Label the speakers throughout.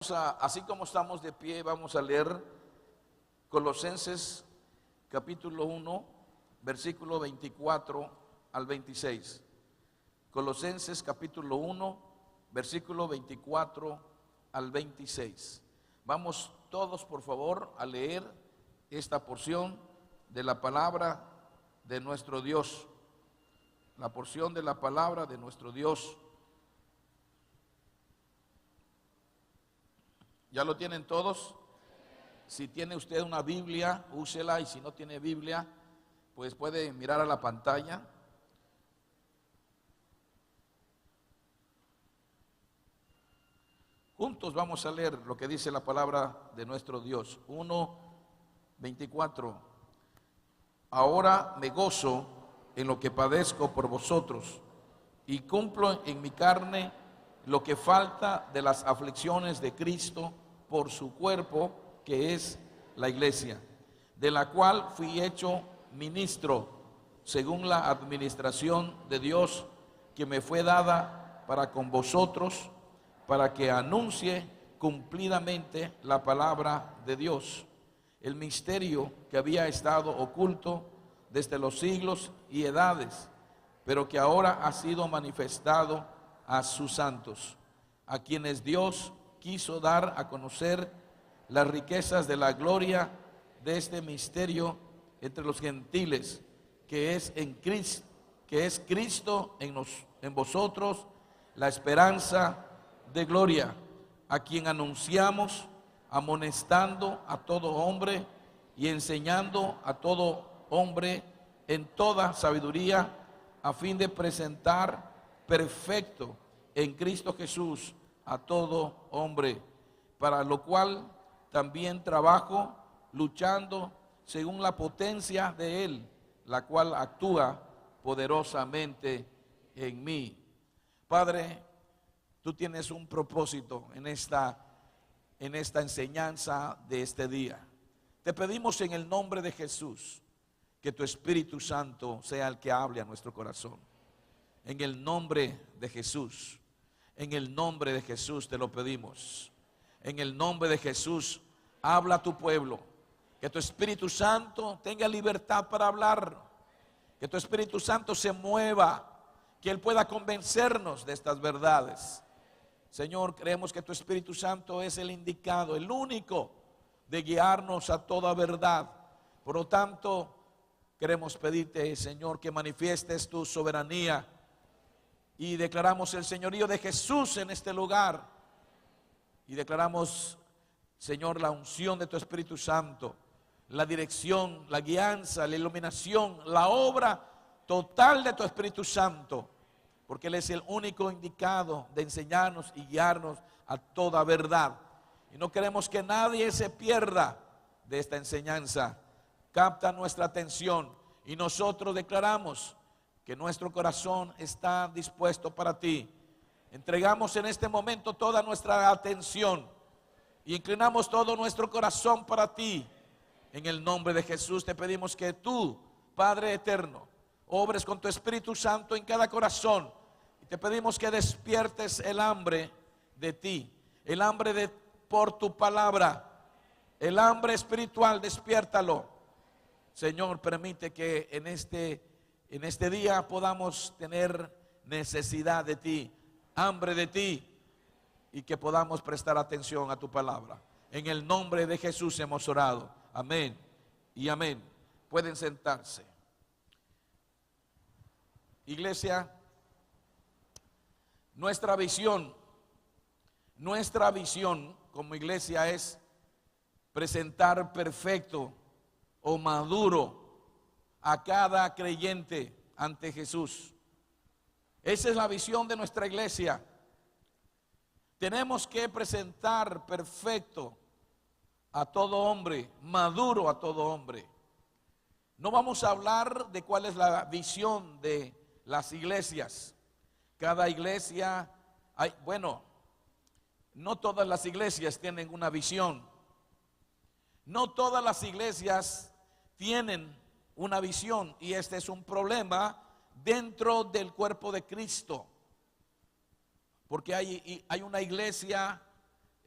Speaker 1: Así como estamos de pie, vamos a leer Colosenses capítulo 1, versículo 24 al 26. Colosenses capítulo 1, versículo 24 al 26. Vamos todos, por favor, a leer esta porción de la palabra de nuestro Dios. La porción de la palabra de nuestro Dios. ¿Ya lo tienen todos? Si tiene usted una Biblia, úsela, y si no tiene Biblia, pues puede mirar a la pantalla. Juntos vamos a leer lo que dice la palabra de nuestro Dios. 1:24. Ahora me gozo en lo que padezco por vosotros y cumplo en mi carne lo que falta de las aflicciones de Cristo por su cuerpo, que es la iglesia, de la cual fui hecho ministro según la administración de Dios que me fue dada para con vosotros, para que anuncie cumplidamente la palabra de Dios, el misterio que había estado oculto desde los siglos y edades, pero que ahora ha sido manifestado a sus santos, a quienes Dios quiso dar a conocer las riquezas de la gloria de este misterio entre los gentiles, que es Cristo en vosotros, la esperanza de gloria, a quien anunciamos, amonestando a todo hombre y enseñando a todo hombre en toda sabiduría, a fin de presentar perfecto en Cristo Jesús a todo hombre, para lo cual también trabajo, luchando según la potencia de Él, la cual actúa poderosamente en mí. Padre, tú tienes un propósito en esta enseñanza de este día. Te pedimos en el nombre de Jesús que tu Espíritu Santo sea el que hable a nuestro corazón. En el nombre de Jesús, en el nombre de Jesús te lo pedimos. En el nombre de Jesús, habla a tu pueblo. Que tu Espíritu Santo tenga libertad para hablar. Que tu Espíritu Santo se mueva. Que Él pueda convencernos de estas verdades. Señor, creemos que tu Espíritu Santo es el indicado, el único de guiarnos a toda verdad. Por lo tanto, queremos pedirte, Señor, que manifiestes tu soberanía. Y declaramos el señorío de Jesús en este lugar. Y declaramos, Señor, la unción de tu Espíritu Santo, la dirección, la guianza, la iluminación, la obra total de tu Espíritu Santo. Porque Él es el único indicado de enseñarnos y guiarnos a toda verdad. Y no queremos que nadie se pierda de esta enseñanza. Capta nuestra atención y nosotros declaramos que nuestro corazón está dispuesto para ti. Entregamos en este momento toda nuestra atención y inclinamos todo nuestro corazón para ti. En el nombre de Jesús te pedimos que tú, Padre eterno, obres con tu Espíritu Santo en cada corazón. Y te pedimos que despiertes el hambre de ti, el hambre por tu palabra, el hambre espiritual, despiértalo. Señor, permite que en este día podamos tener necesidad de ti, hambre de ti, y que podamos prestar atención a tu palabra. En el nombre de Jesús hemos orado. Amén y amén. Pueden sentarse. Iglesia, nuestra visión como iglesia es presentar perfecto o maduro a cada creyente ante Jesús. Esa es la visión de nuestra iglesia. Tenemos que presentar perfecto a todo hombre, maduro a todo hombre. No vamos a hablar de cuál es la visión de las iglesias. Cada iglesia, no todas las iglesias tienen una visión. No todas las iglesias tienen una visión, y este es un problema dentro del cuerpo de Cristo, porque hay una iglesia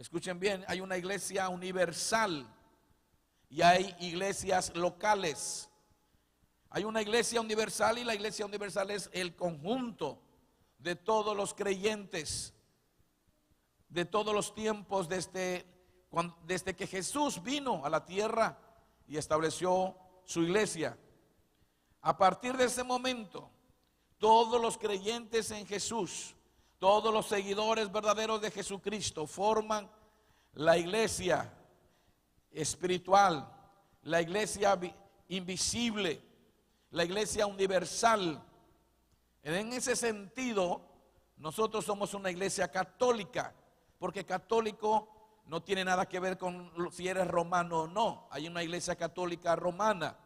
Speaker 1: Escuchen bien, hay una iglesia universal y hay iglesias locales. Hay una iglesia universal y la iglesia universal es el conjunto de todos los creyentes de todos los tiempos, desde que Jesús vino a la tierra y estableció su iglesia. A partir de ese momento, todos los creyentes en Jesús, todos los seguidores verdaderos de Jesucristo forman la iglesia espiritual, la iglesia invisible, la iglesia universal. En ese sentido, nosotros somos una iglesia católica, porque católico no tiene nada que ver con si eres romano o no. Hay una iglesia católica romana.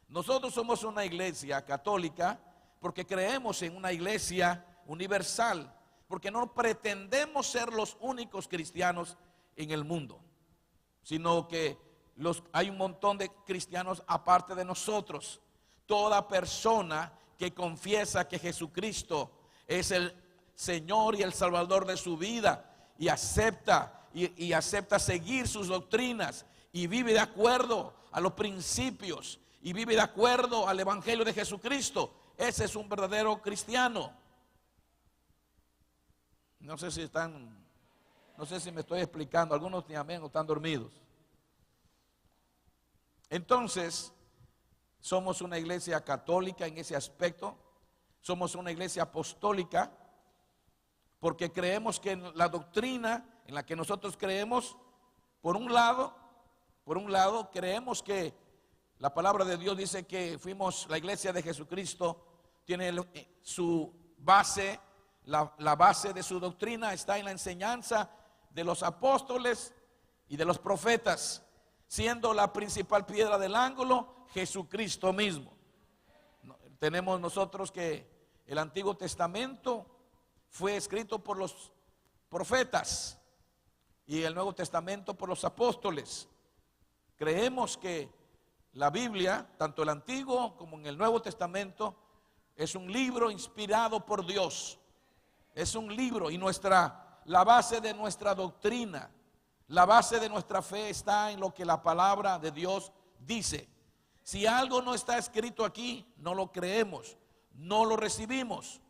Speaker 1: Nosotros somos una iglesia católica porque creemos en una iglesia universal, porque no pretendemos ser los únicos cristianos en el mundo, sino que hay un montón de cristianos aparte de nosotros. Toda persona que confiesa que Jesucristo es el Señor y el Salvador de su vida y acepta seguir sus doctrinas y vive de acuerdo a los principios y vive de acuerdo al Evangelio de Jesucristo, ese es un verdadero cristiano. No sé si me estoy explicando. Algunos ni amén o están dormidos. Entonces, somos una iglesia católica en ese aspecto. Somos una iglesia apostólica porque creemos que en la doctrina en la que nosotros creemos, por un lado creemos que la palabra de Dios dice que la iglesia de Jesucristo tiene su base, la base de su doctrina está en la enseñanza de los apóstoles y de los profetas, siendo la principal piedra del ángulo Jesucristo mismo. Tenemos nosotros que el Antiguo Testamento fue escrito por los profetas y el Nuevo Testamento por los apóstoles. Creemos que la Biblia, tanto el Antiguo como en el Nuevo Testamento, es un libro inspirado por Dios. Es un libro y la base de nuestra doctrina, la base de nuestra fe está en lo que la palabra de Dios dice. Si algo no está escrito aquí, no lo creemos, no lo recibimos,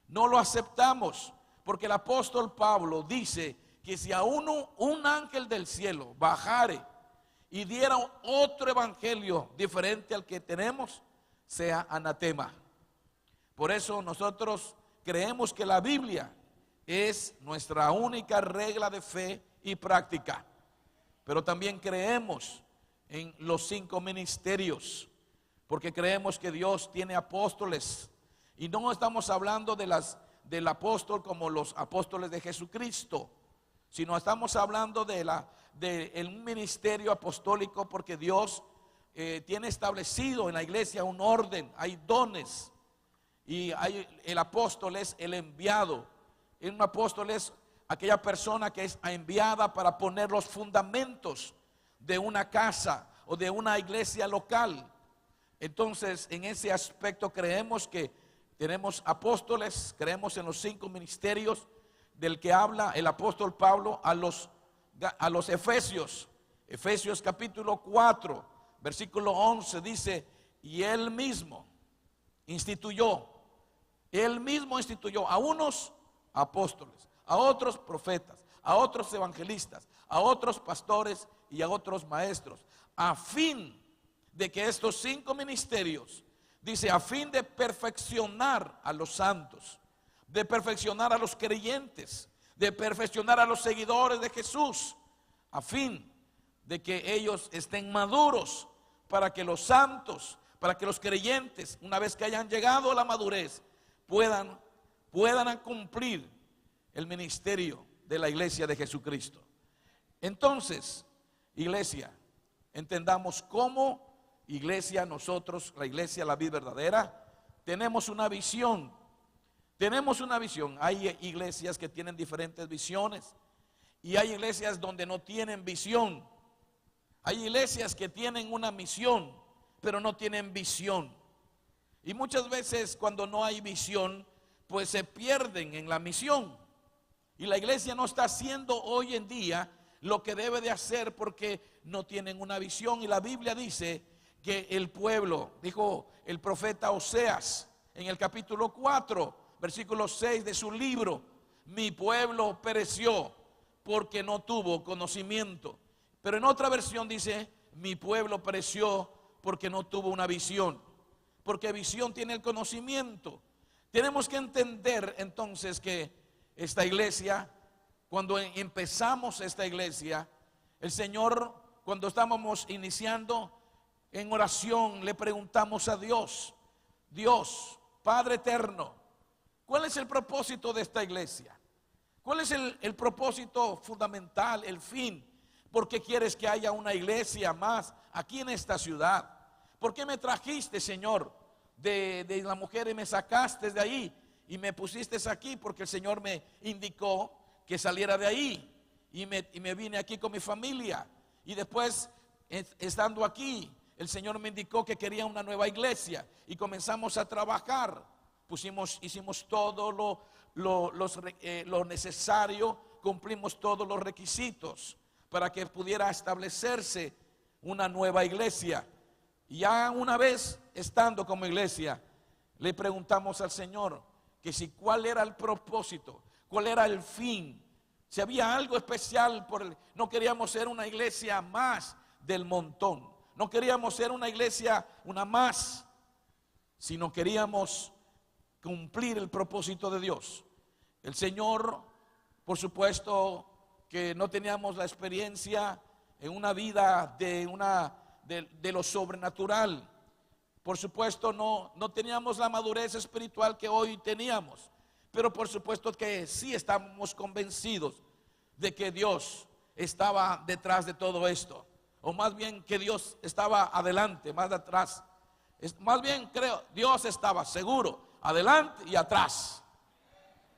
Speaker 1: no lo aceptamos, porque el apóstol Pablo dice que si a un ángel del cielo bajare y diera otro evangelio diferente al que tenemos, sea anatema. Por eso nosotros creemos que la Biblia es nuestra única regla de fe y práctica, pero también creemos en los 5 ministerios, porque creemos que Dios tiene apóstoles, y no estamos hablando del apóstol como los apóstoles de Jesucristo, sino estamos hablando de un ministerio apostólico, porque Dios tiene establecido en la iglesia un orden, hay dones, y el apóstol es el enviado. Un apóstol es aquella persona que es enviada para poner los fundamentos de una casa o de una iglesia local. Entonces, en ese aspecto creemos que tenemos apóstoles, creemos en los 5 ministerios del que habla el apóstol Pablo a los Efesios. Efesios capítulo 4, versículo 11 dice: y él mismo instituyó a unos apóstoles, a otros profetas, a otros evangelistas, a otros pastores y a otros maestros, a fin de que estos 5 ministerios, dice, a fin de perfeccionar a los santos, de perfeccionar a los creyentes, de perfeccionar a los seguidores de Jesús, a fin de que ellos estén maduros, para que los santos, para que los creyentes, una vez que hayan llegado a la madurez, puedan cumplir el ministerio de la iglesia de Jesucristo. Entonces, iglesia, entendamos cómo iglesia, nosotros, la iglesia, la vida verdadera, tenemos una visión. Tenemos una visión. Hay iglesias que tienen diferentes visiones y hay iglesias donde no tienen visión. Hay iglesias que tienen una misión, pero no tienen visión. Y muchas veces cuando no hay visión, pues se pierden en la misión. Y la iglesia no está haciendo hoy en día lo que debe de hacer porque no tienen una visión. Y la Biblia dice que el pueblo, dijo el profeta Oseas en el capítulo 4, versículo 6 de su libro: mi pueblo pereció porque no tuvo conocimiento. Pero en otra versión dice: mi pueblo pereció porque no tuvo una visión. Porque visión tiene el conocimiento. Tenemos que entender entonces que esta iglesia, cuando empezamos esta iglesia, el Señor, cuando estábamos iniciando en oración, le preguntamos a Dios: Dios, Padre eterno, ¿cuál es el propósito de esta iglesia? ¿Cuál es el propósito fundamental, el fin? ¿Por qué quieres que haya una iglesia más aquí en esta ciudad? ¿Por qué me trajiste, Señor, de la mujer y me sacaste de ahí y me pusiste aquí? Porque el Señor me indicó que saliera de ahí y me vine aquí con mi familia. Y después, estando aquí, el Señor me indicó que quería una nueva iglesia y comenzamos a trabajar. Hicimos todo lo necesario, cumplimos todos los requisitos para que pudiera establecerse una nueva iglesia. Y ya una vez estando como iglesia, le preguntamos al Señor que si cuál era el propósito, cuál era el fin, si había algo especial no queríamos ser una iglesia más del montón, no queríamos ser una iglesia una más, sino queríamos cumplir el propósito de Dios. El Señor, por supuesto que no teníamos la experiencia en una vida de lo sobrenatural. Por supuesto no teníamos la madurez espiritual que hoy teníamos, pero por supuesto que sí estamos convencidos de que Dios estaba detrás de todo esto, o más bien que Dios estaba adelante, más de atrás. Más bien creo, Dios estaba seguro, adelante y atrás.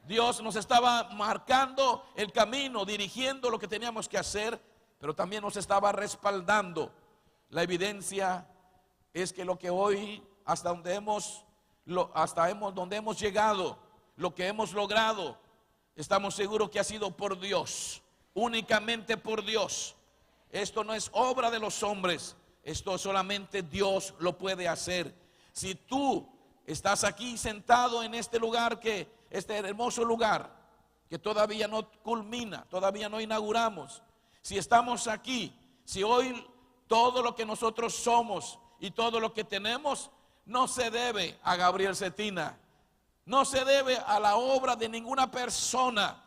Speaker 1: Dios nos estaba marcando el camino, dirigiendo lo que teníamos que hacer, pero también nos estaba respaldando. La evidencia es que lo que hoy, donde hemos llegado, lo que hemos logrado, estamos seguros que ha sido por Dios, únicamente por Dios. Esto no es obra de los hombres, esto solamente Dios lo puede hacer. Si tú estás aquí sentado en este lugar, este hermoso lugar, que todavía no culmina, todavía no inauguramos, si estamos aquí, si hoy todo lo que nosotros somos y todo lo que tenemos no se debe a Gabriel Cetina, no se debe a la obra de ninguna persona,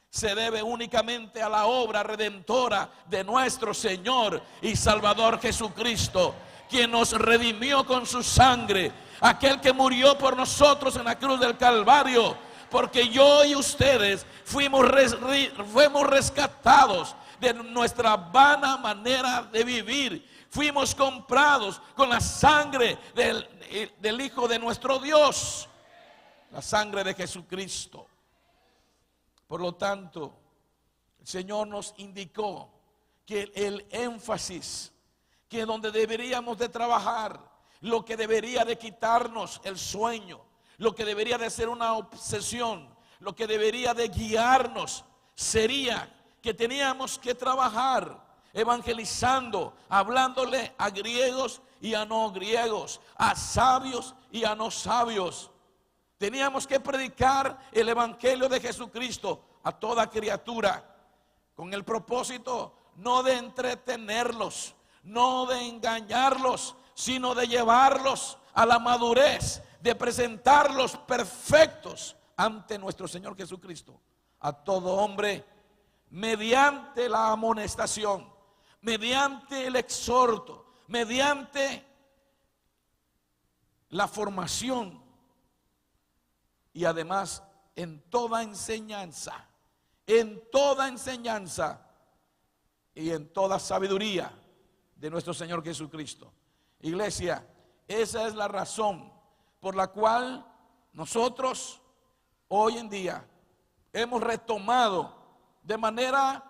Speaker 1: se debe únicamente a la obra redentora de nuestro Señor y Salvador Jesucristo, quien nos redimió con su sangre, aquel que murió por nosotros en la cruz del Calvario, porque yo y ustedes fuimos rescatados de nuestra vana manera de vivir. Fuimos comprados con la sangre del Hijo de nuestro Dios, la sangre de Jesucristo. Por lo tanto, el Señor nos indicó que el énfasis, que donde deberíamos de trabajar, lo que debería de quitarnos el sueño, lo que debería de ser una obsesión, lo que debería de guiarnos, sería que teníamos que trabajar evangelizando, hablándole a griegos y a no griegos, a sabios y a no sabios. Teníamos que predicar el evangelio de Jesucristo a toda criatura, con el propósito no de entretenerlos, no de engañarlos, sino de llevarlos a la madurez, de presentarlos perfectos ante nuestro Señor Jesucristo, a todo hombre, mediante la amonestación, mediante el exhorto, mediante la formación y además en toda enseñanza y en toda sabiduría de nuestro Señor Jesucristo. Iglesia, esa es la razón por la cual nosotros hoy en día hemos retomado de manera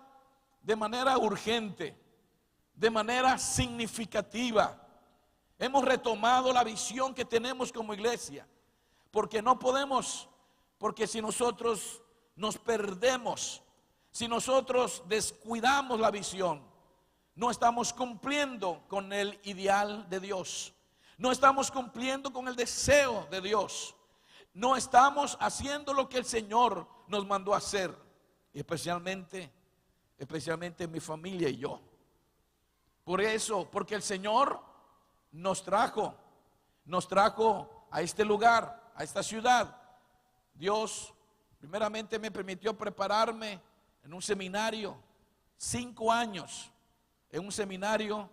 Speaker 1: urgente, de manera significativa, hemos retomado la visión que tenemos como iglesia, porque no podemos, porque si nosotros nos perdemos. Si nosotros descuidamos la visión, no estamos cumpliendo con el ideal de Dios. No estamos cumpliendo con el deseo de Dios. No estamos haciendo lo que el Señor nos mandó a hacer. Y especialmente mi familia y yo. Por eso, porque el Señor nos trajo a este lugar, a esta ciudad. Dios primeramente me permitió prepararme en un seminario, 5 años, en un seminario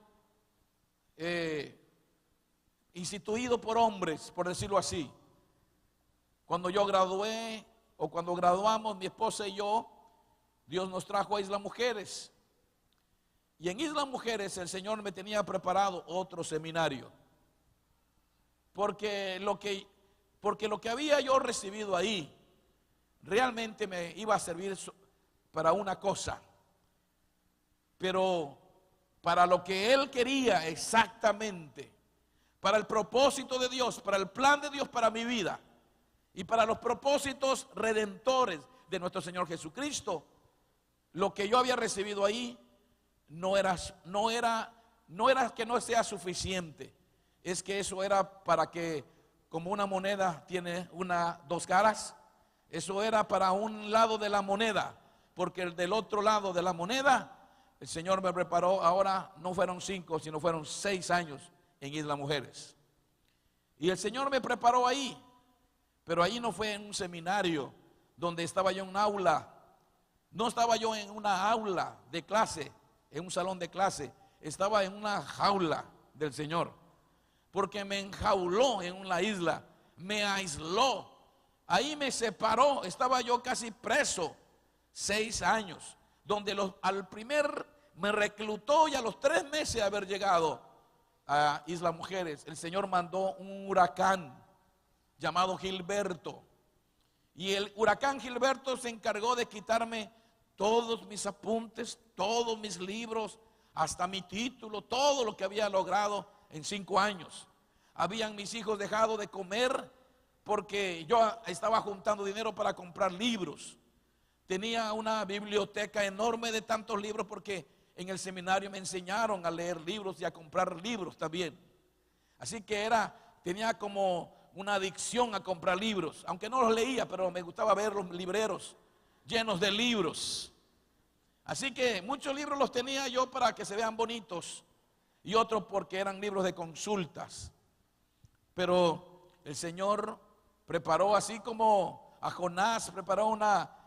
Speaker 1: instituido por hombres, por decirlo así. Cuando yo gradué, o cuando graduamos, mi esposa y yo, Dios nos trajo a Isla Mujeres. Y en Isla Mujeres el Señor me tenía preparado otro seminario. Porque lo que había yo recibido ahí, realmente me iba a servir para una cosa. Pero para lo que Él quería exactamente, para el propósito de Dios, para el plan de Dios para mi vida y para los propósitos redentores de nuestro Señor Jesucristo, lo que yo había recibido ahí no era que no sea suficiente, es que eso era para que, como una moneda tiene dos caras, eso era para un lado de la moneda, porque del otro lado de la moneda el Señor me preparó. Ahora no fueron 5, sino fueron 6 años en Isla Mujeres. Y el Señor me preparó ahí, pero ahí no fue en un seminario donde estaba yo en un aula. No estaba yo en una aula de clase, en un salón de clase. Estaba en una jaula del Señor, porque me enjauló en una isla, me aisló, ahí me separó. Estaba yo casi preso 6 años, donde al primer me reclutó, y a los 3 meses de haber llegado a Isla Mujeres, el Señor mandó un huracán llamado Gilberto. Y el huracán Gilberto se encargó de quitarme todos mis apuntes, todos mis libros, hasta mi título, todo lo que había logrado en 5 años. Habían mis hijos dejado de comer porque yo estaba juntando dinero para comprar libros. Tenía una biblioteca enorme de tantos libros, porque en el seminario me enseñaron a leer libros y a comprar libros también. Así que tenía como una adicción a comprar libros, aunque no los leía, pero me gustaba ver los libreros llenos de libros. Así que muchos libros los tenía yo para que se vean bonitos, y otros porque eran libros de consultas. Pero el Señor preparó, así como a Jonás preparó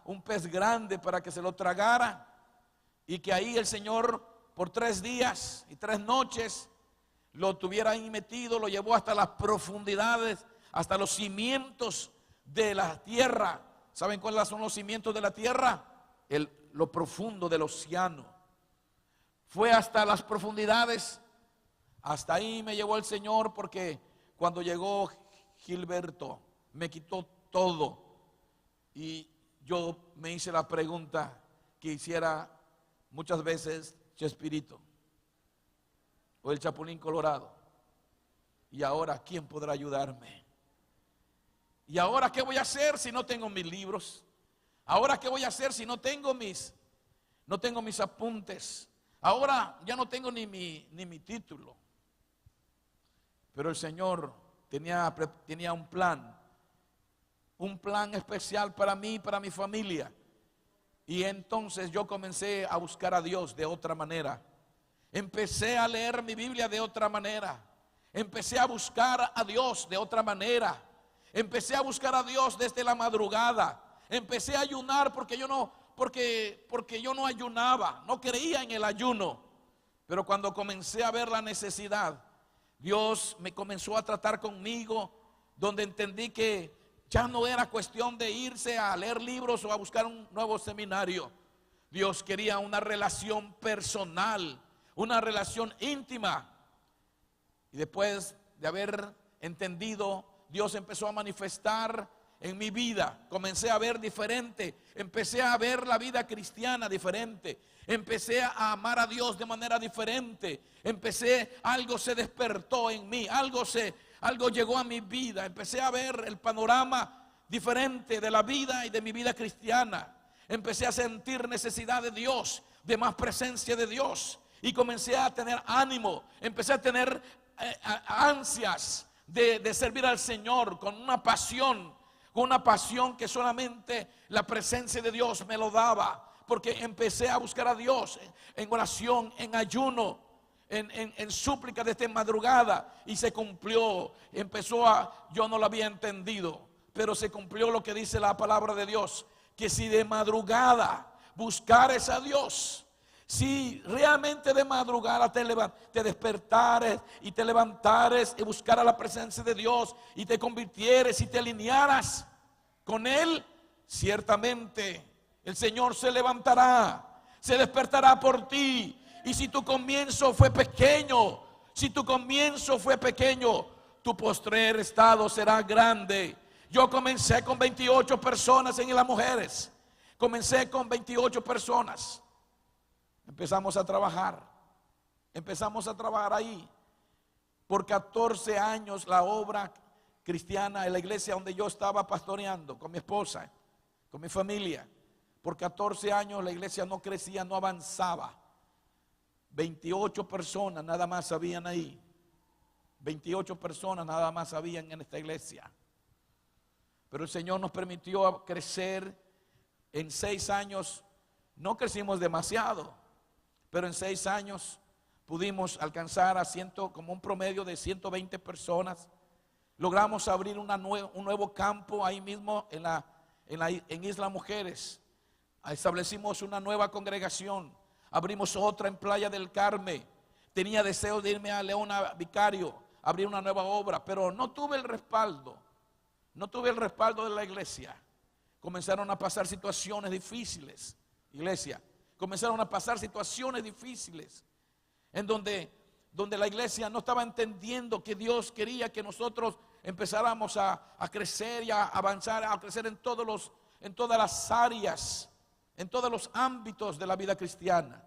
Speaker 1: un pez grande para que se lo tragara, y que ahí el Señor por 3 días y 3 noches lo tuviera ahí metido, lo llevó hasta las profundidades, hasta los cimientos de la tierra. ¿Saben cuáles son los cimientos de la tierra? Lo profundo del océano. Fue hasta las profundidades, hasta ahí me llevó el Señor, porque cuando llegó Gilberto me quitó todo, y yo me hice la pregunta que hiciera muchas veces Chespirito o el Chapulín Colorado: ¿y ahora quién podrá ayudarme? ¿Y ahora qué voy a hacer si no tengo mis libros? ¿Ahora qué voy a hacer si no tengo mis apuntes? Ahora ya no tengo ni mi título. Pero el Señor tenía un plan especial para mí y para mi familia. Y entonces yo comencé a buscar a Dios de otra manera. Empecé a leer mi Biblia de otra manera. Empecé a buscar a Dios de otra manera. Empecé a buscar a Dios desde la madrugada. Empecé a ayunar porque yo no ayunaba, no creía en el ayuno. Pero cuando comencé a ver la necesidad, Dios me comenzó a tratar conmigo, donde entendí que ya no era cuestión de irse a leer libros o a buscar un nuevo seminario. Dios quería una relación personal, una relación íntima. Y después de haber entendido, Dios empezó a manifestar en mi vida. Comencé a ver diferente, empecé a ver la vida cristiana diferente, empecé a amar a Dios de manera diferente. Algo se despertó en mí, algo llegó a mi vida. Empecé a ver el panorama diferente de la vida y de mi vida cristiana. Empecé a sentir necesidad de Dios, de más presencia de Dios, y comencé a tener ánimo, empecé a tener ansias de servir al Señor con una pasión que solamente la presencia de Dios me lo daba, porque empecé a buscar a Dios en oración, en ayuno, en súplica desde madrugada, y se cumplió. Yo no lo había entendido, pero se cumplió lo que dice la palabra de Dios, que si de madrugada buscares a Dios, si realmente de madrugada te despertares y te levantares y buscaras la presencia de Dios y te convirtieres y te alinearas con Él, ciertamente el Señor se levantará, se despertará por ti. Y si tu comienzo fue pequeño, tu postrer estado será grande. Yo comencé con 28 personas en las mujeres. Comencé con 28 personas. Empezamos a trabajar ahí. Por 14 años la obra cristiana en la iglesia donde yo estaba pastoreando con mi esposa, con mi familia. Por 14 años la iglesia no crecía, no avanzaba. 28 personas nada más habían ahí. 28 personas nada más habían en esta iglesia. Pero el Señor nos permitió crecer. En 6 años no crecimos demasiado, pero en 6 años pudimos alcanzar como un promedio de 120 personas. Logramos abrir un nuevo campo ahí mismo en Isla Mujeres. Establecimos una nueva congregación. Abrimos otra en Playa del Carmen. Tenía deseo de irme a Leona Vicario, abrir una nueva obra, pero no tuve el respaldo de la iglesia. Comenzaron a pasar situaciones difíciles, iglesia. Comenzaron a pasar situaciones difíciles en donde la iglesia no estaba entendiendo que Dios quería que nosotros empezáramos a crecer y a avanzar, a crecer en todas las áreas, en todos los ámbitos de la vida cristiana.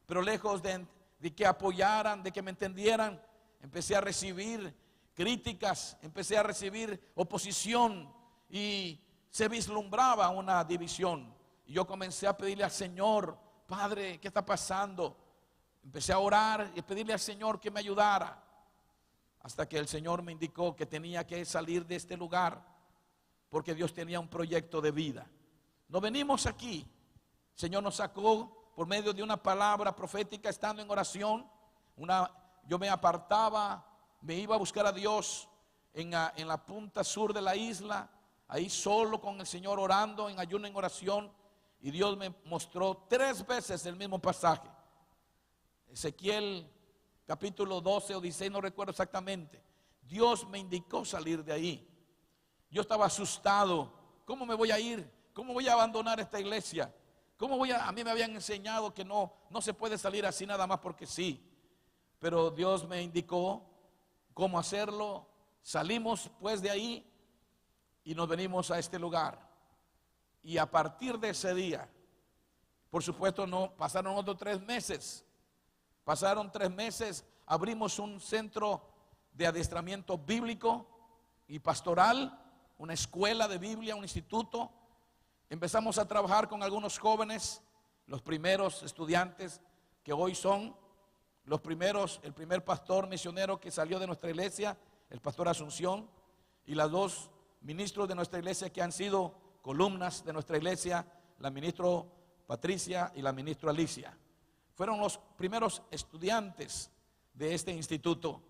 Speaker 1: Pero lejos de que apoyaran, de que me entendieran, empecé a recibir críticas, empecé a recibir oposición y se vislumbraba una división. Y yo comencé a pedirle al Señor: Padre, ¿qué está pasando? Empecé a orar y pedirle al Señor que me ayudara, hasta que el Señor me indicó que tenía que salir de este lugar, porque Dios tenía un proyecto de vida. No venimos aquí. El Señor nos sacó por medio de una palabra profética, estando en oración. Yo me apartaba, me iba a buscar a Dios en la punta sur de la isla, ahí solo con el Señor, orando en ayuno, en oración. Y Dios me mostró 3 veces el mismo pasaje. Ezequiel capítulo 12 o 16, no recuerdo exactamente. Dios me indicó salir de ahí. Yo estaba asustado. ¿Cómo me voy a ir? ¿Cómo voy a abandonar esta iglesia? A mí me habían enseñado que no se puede salir así nada más porque sí. Pero Dios me indicó cómo hacerlo. Salimos pues de ahí y nos venimos a este lugar. Y a partir de ese día, por supuesto, no pasaron otros 3 meses. Pasaron 3 meses, abrimos un centro de adiestramiento bíblico y pastoral, una escuela de Biblia, un instituto. Empezamos a trabajar con algunos jóvenes, los primeros estudiantes que hoy son el primer pastor misionero que salió de nuestra iglesia, el pastor Asunción, y las 2 ministros de nuestra iglesia que han sido columnas de nuestra iglesia, la ministra Patricia y la ministra Alicia. Fueron los primeros estudiantes de este instituto,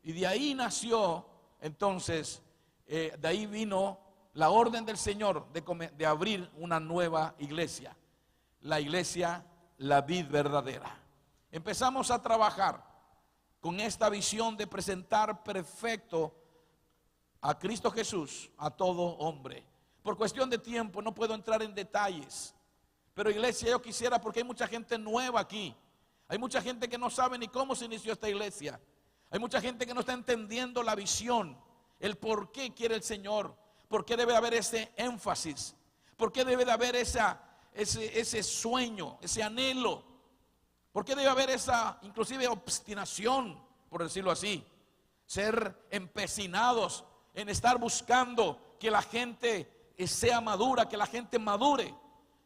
Speaker 1: y de ahí nació entonces, de ahí vino la orden del Señor de abrir una nueva iglesia, la iglesia La Vid Verdadera. Empezamos a trabajar con esta visión de presentar perfecto a Cristo Jesús a todo hombre. Por cuestión de tiempo no puedo entrar en detalles, pero iglesia, yo quisiera, porque hay mucha gente nueva aquí, hay mucha gente que no sabe ni cómo se inició esta iglesia, hay mucha gente que no está entendiendo la visión, el por qué quiere el Señor, por qué debe haber ese énfasis, por qué debe de haber ese sueño, ese anhelo, por qué debe haber esa inclusive obstinación, por decirlo así, ser empecinados en estar buscando que la gente sea madura, que la gente madure,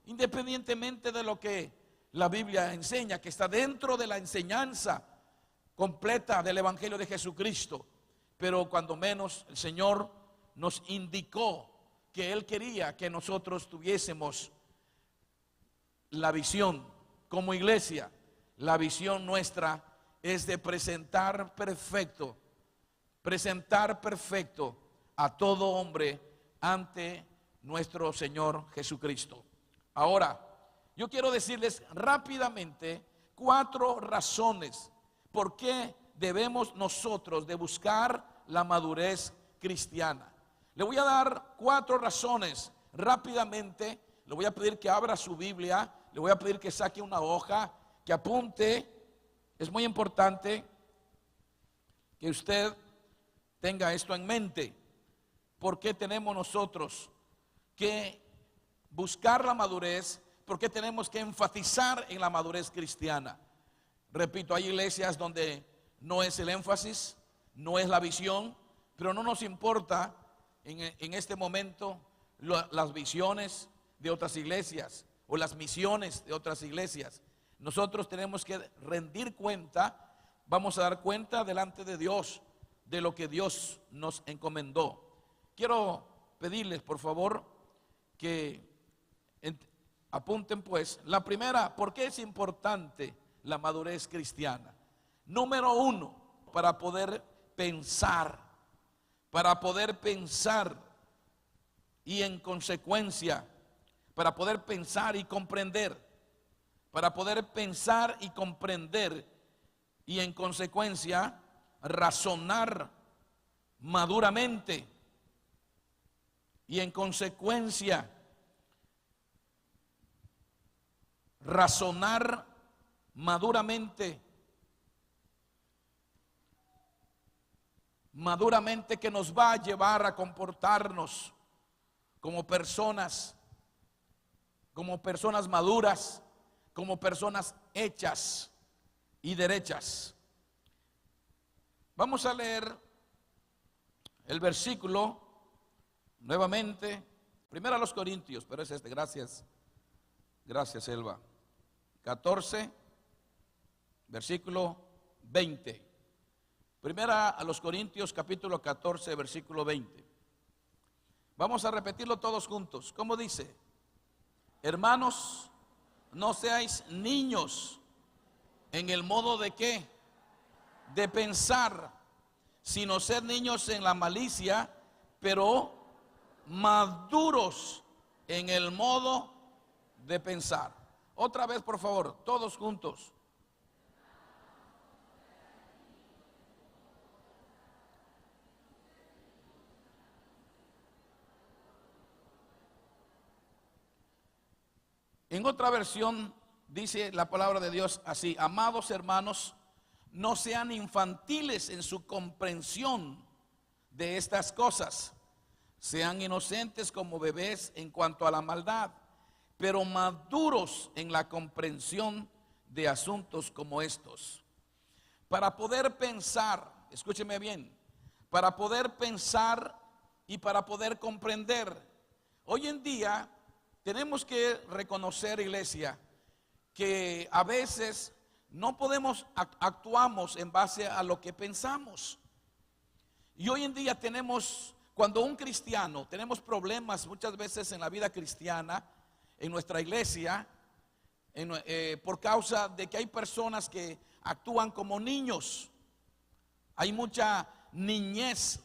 Speaker 1: independientemente de lo que la Biblia enseña, que está dentro de la enseñanza completa del Evangelio de Jesucristo. Pero cuando menos el Señor nos indicó que Él quería que nosotros tuviésemos la visión como iglesia. La visión nuestra es de presentar perfecto a todo hombre ante nuestro Señor Jesucristo. Ahora, yo quiero decirles rápidamente 4 razones por qué debemos nosotros de buscar la madurez cristiana. Le voy a dar 4 razones rápidamente. Le voy a pedir que abra su Biblia, le voy a pedir que saque una hoja, que apunte. Es muy importante que usted tenga esto en mente. ¿Por qué tenemos nosotros que buscar la madurez? ¿Por qué tenemos que enfatizar en la madurez cristiana? Repito, hay iglesias donde no es el énfasis, no es la visión, pero no nos importa en este momento las visiones de otras iglesias o las misiones de otras iglesias. Nosotros tenemos que rendir cuenta, vamos a dar cuenta delante de Dios de lo que Dios nos encomendó. Quiero pedirles, por favor, que apunten pues. La primera, ¿por qué es importante la madurez cristiana? Número 1, para poder pensar y en consecuencia, para poder pensar y comprender, y en consecuencia razonar maduramente, y en consecuencia razonar maduramente, que nos va a llevar a comportarnos como personas maduras, como personas hechas y derechas. Vamos a leer el versículo nuevamente, primero a los Corintios, pero es este, gracias Elba, 14, versículo 20. Primera a los Corintios, capítulo 14, versículo 20. Vamos a repetirlo todos juntos. ¿Cómo dice? Hermanos, no seáis niños en el modo de ¿qué? De pensar, sino sed niños en la malicia, pero maduros en el modo de pensar. Otra vez, por favor, todos juntos. En otra versión dice la palabra de Dios así: amados hermanos, no sean infantiles en su comprensión de estas cosas, sean inocentes como bebés en cuanto a la maldad, pero maduros en la comprensión de asuntos como estos. Para poder pensar, escúcheme bien, para poder pensar y para poder comprender, hoy en día tenemos que reconocer, iglesia, que a veces no actuamos en base a lo que pensamos. Y hoy en día cuando un cristiano, tenemos problemas muchas veces en la vida cristiana, en nuestra iglesia, por causa de que hay personas que actúan como niños. Hay mucha niñez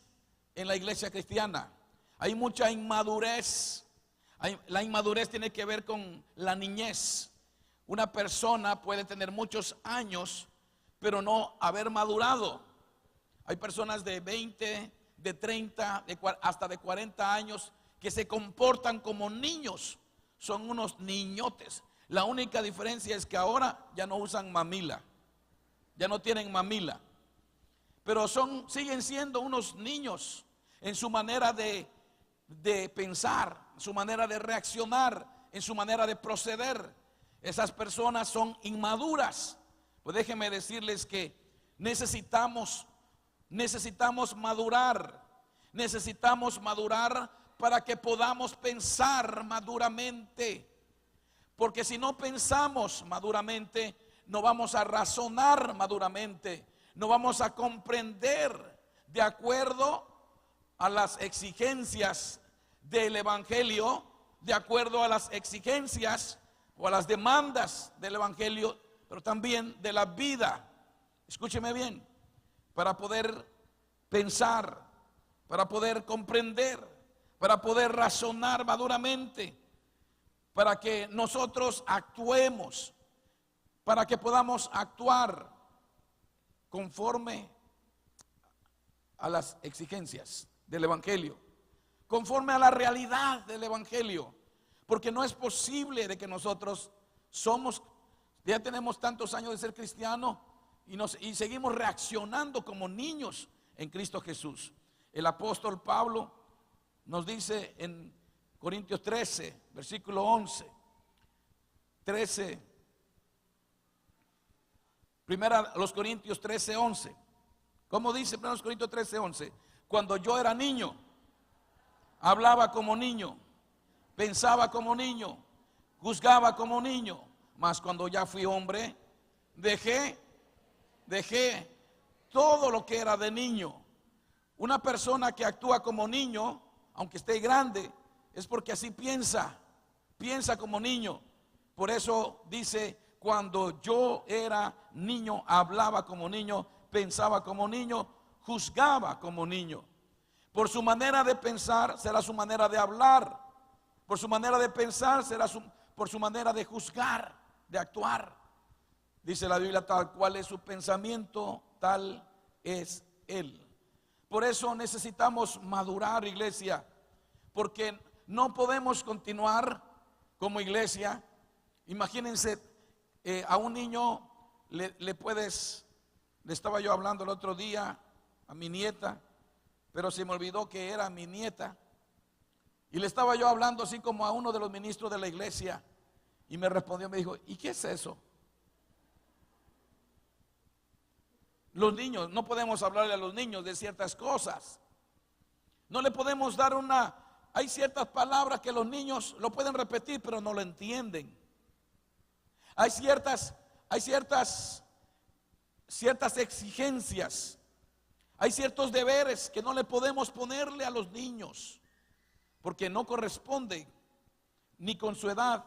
Speaker 1: en la iglesia cristiana, hay mucha inmadurez. La inmadurez tiene que ver con la niñez. Una persona puede tener muchos años, pero no haber madurado. Hay personas de 20, de 30, hasta de 40 años que se comportan como niños. Son unos niñotes. La única diferencia es que ahora ya no usan mamila, ya no tienen mamila, pero siguen siendo unos niños en su manera de pensar, en su manera de reaccionar, en su manera de proceder. Esas personas son inmaduras. Pues déjenme decirles que necesitamos madurar para que podamos pensar maduramente. Porque si no pensamos maduramente, no vamos a razonar maduramente, no vamos a comprender de acuerdo a las exigencias del Evangelio, de acuerdo a las exigencias o a las demandas del Evangelio, pero también de la vida. Escúcheme bien, para poder pensar, para poder comprender, para poder razonar maduramente, para que nosotros actuemos, para que podamos actuar conforme a las exigencias del Evangelio, conforme a la realidad del Evangelio, porque no es posible de que nosotros ya tenemos tantos años de ser cristianos y seguimos reaccionando como niños en Cristo Jesús. El apóstol Pablo nos dice en Corintios 13, versículo 11, 13, primera los Corintios 13, 11. ¿Cómo dice primera los Corintios 13, 11? Cuando yo era niño, hablaba como niño, pensaba como niño, juzgaba como niño, mas cuando ya fui hombre, dejé todo lo que era de niño. Una persona que actúa como niño, aunque esté grande, es porque así piensa como niño. Por eso dice, cuando yo era niño, hablaba como niño, pensaba como niño, juzgaba como niño. Por su manera de pensar será su manera de hablar. Por su manera de pensar será por su manera de juzgar, de actuar. Dice la Biblia, tal cual es su pensamiento, tal es él. Por eso necesitamos madurar, iglesia, porque no podemos continuar como iglesia. Imagínense, a un niño le estaba yo hablando el otro día a mi nieta, pero se me olvidó que era mi nieta, y le estaba yo hablando así como a uno de los ministros de la iglesia, y me respondió, me dijo, ¿y qué es eso? Los niños, no podemos hablarle a los niños de ciertas cosas. No le podemos dar hay ciertas palabras que los niños lo pueden repetir, pero no lo entienden. Hay ciertas exigencias, hay ciertos deberes que no le podemos ponerle a los niños, porque no corresponde ni con su edad,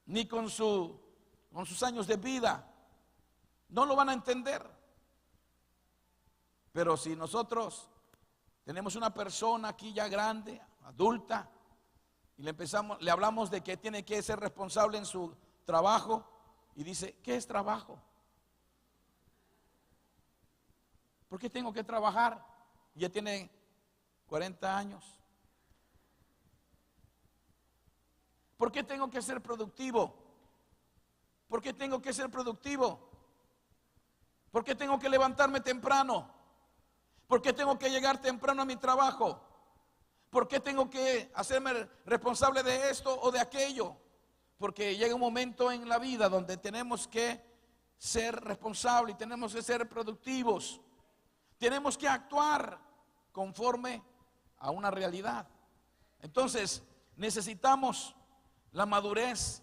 Speaker 1: ni con sus años de vida. No lo van a entender. Pero si nosotros tenemos una persona aquí ya grande, adulta, y le hablamos de que tiene que ser responsable en su trabajo, y dice, ¿qué es trabajo? ¿Por qué tengo que trabajar? Ya tiene 40 años. ¿Por qué tengo que ser productivo? ¿Por qué tengo que ser productivo? ¿Por qué tengo que levantarme temprano? ¿Por qué tengo que llegar temprano a mi trabajo? ¿Por qué tengo que hacerme responsable de esto o de aquello? Porque llega un momento en la vida donde tenemos que ser responsables y tenemos que ser productivos. Tenemos que actuar conforme a una realidad. Entonces, necesitamos la madurez,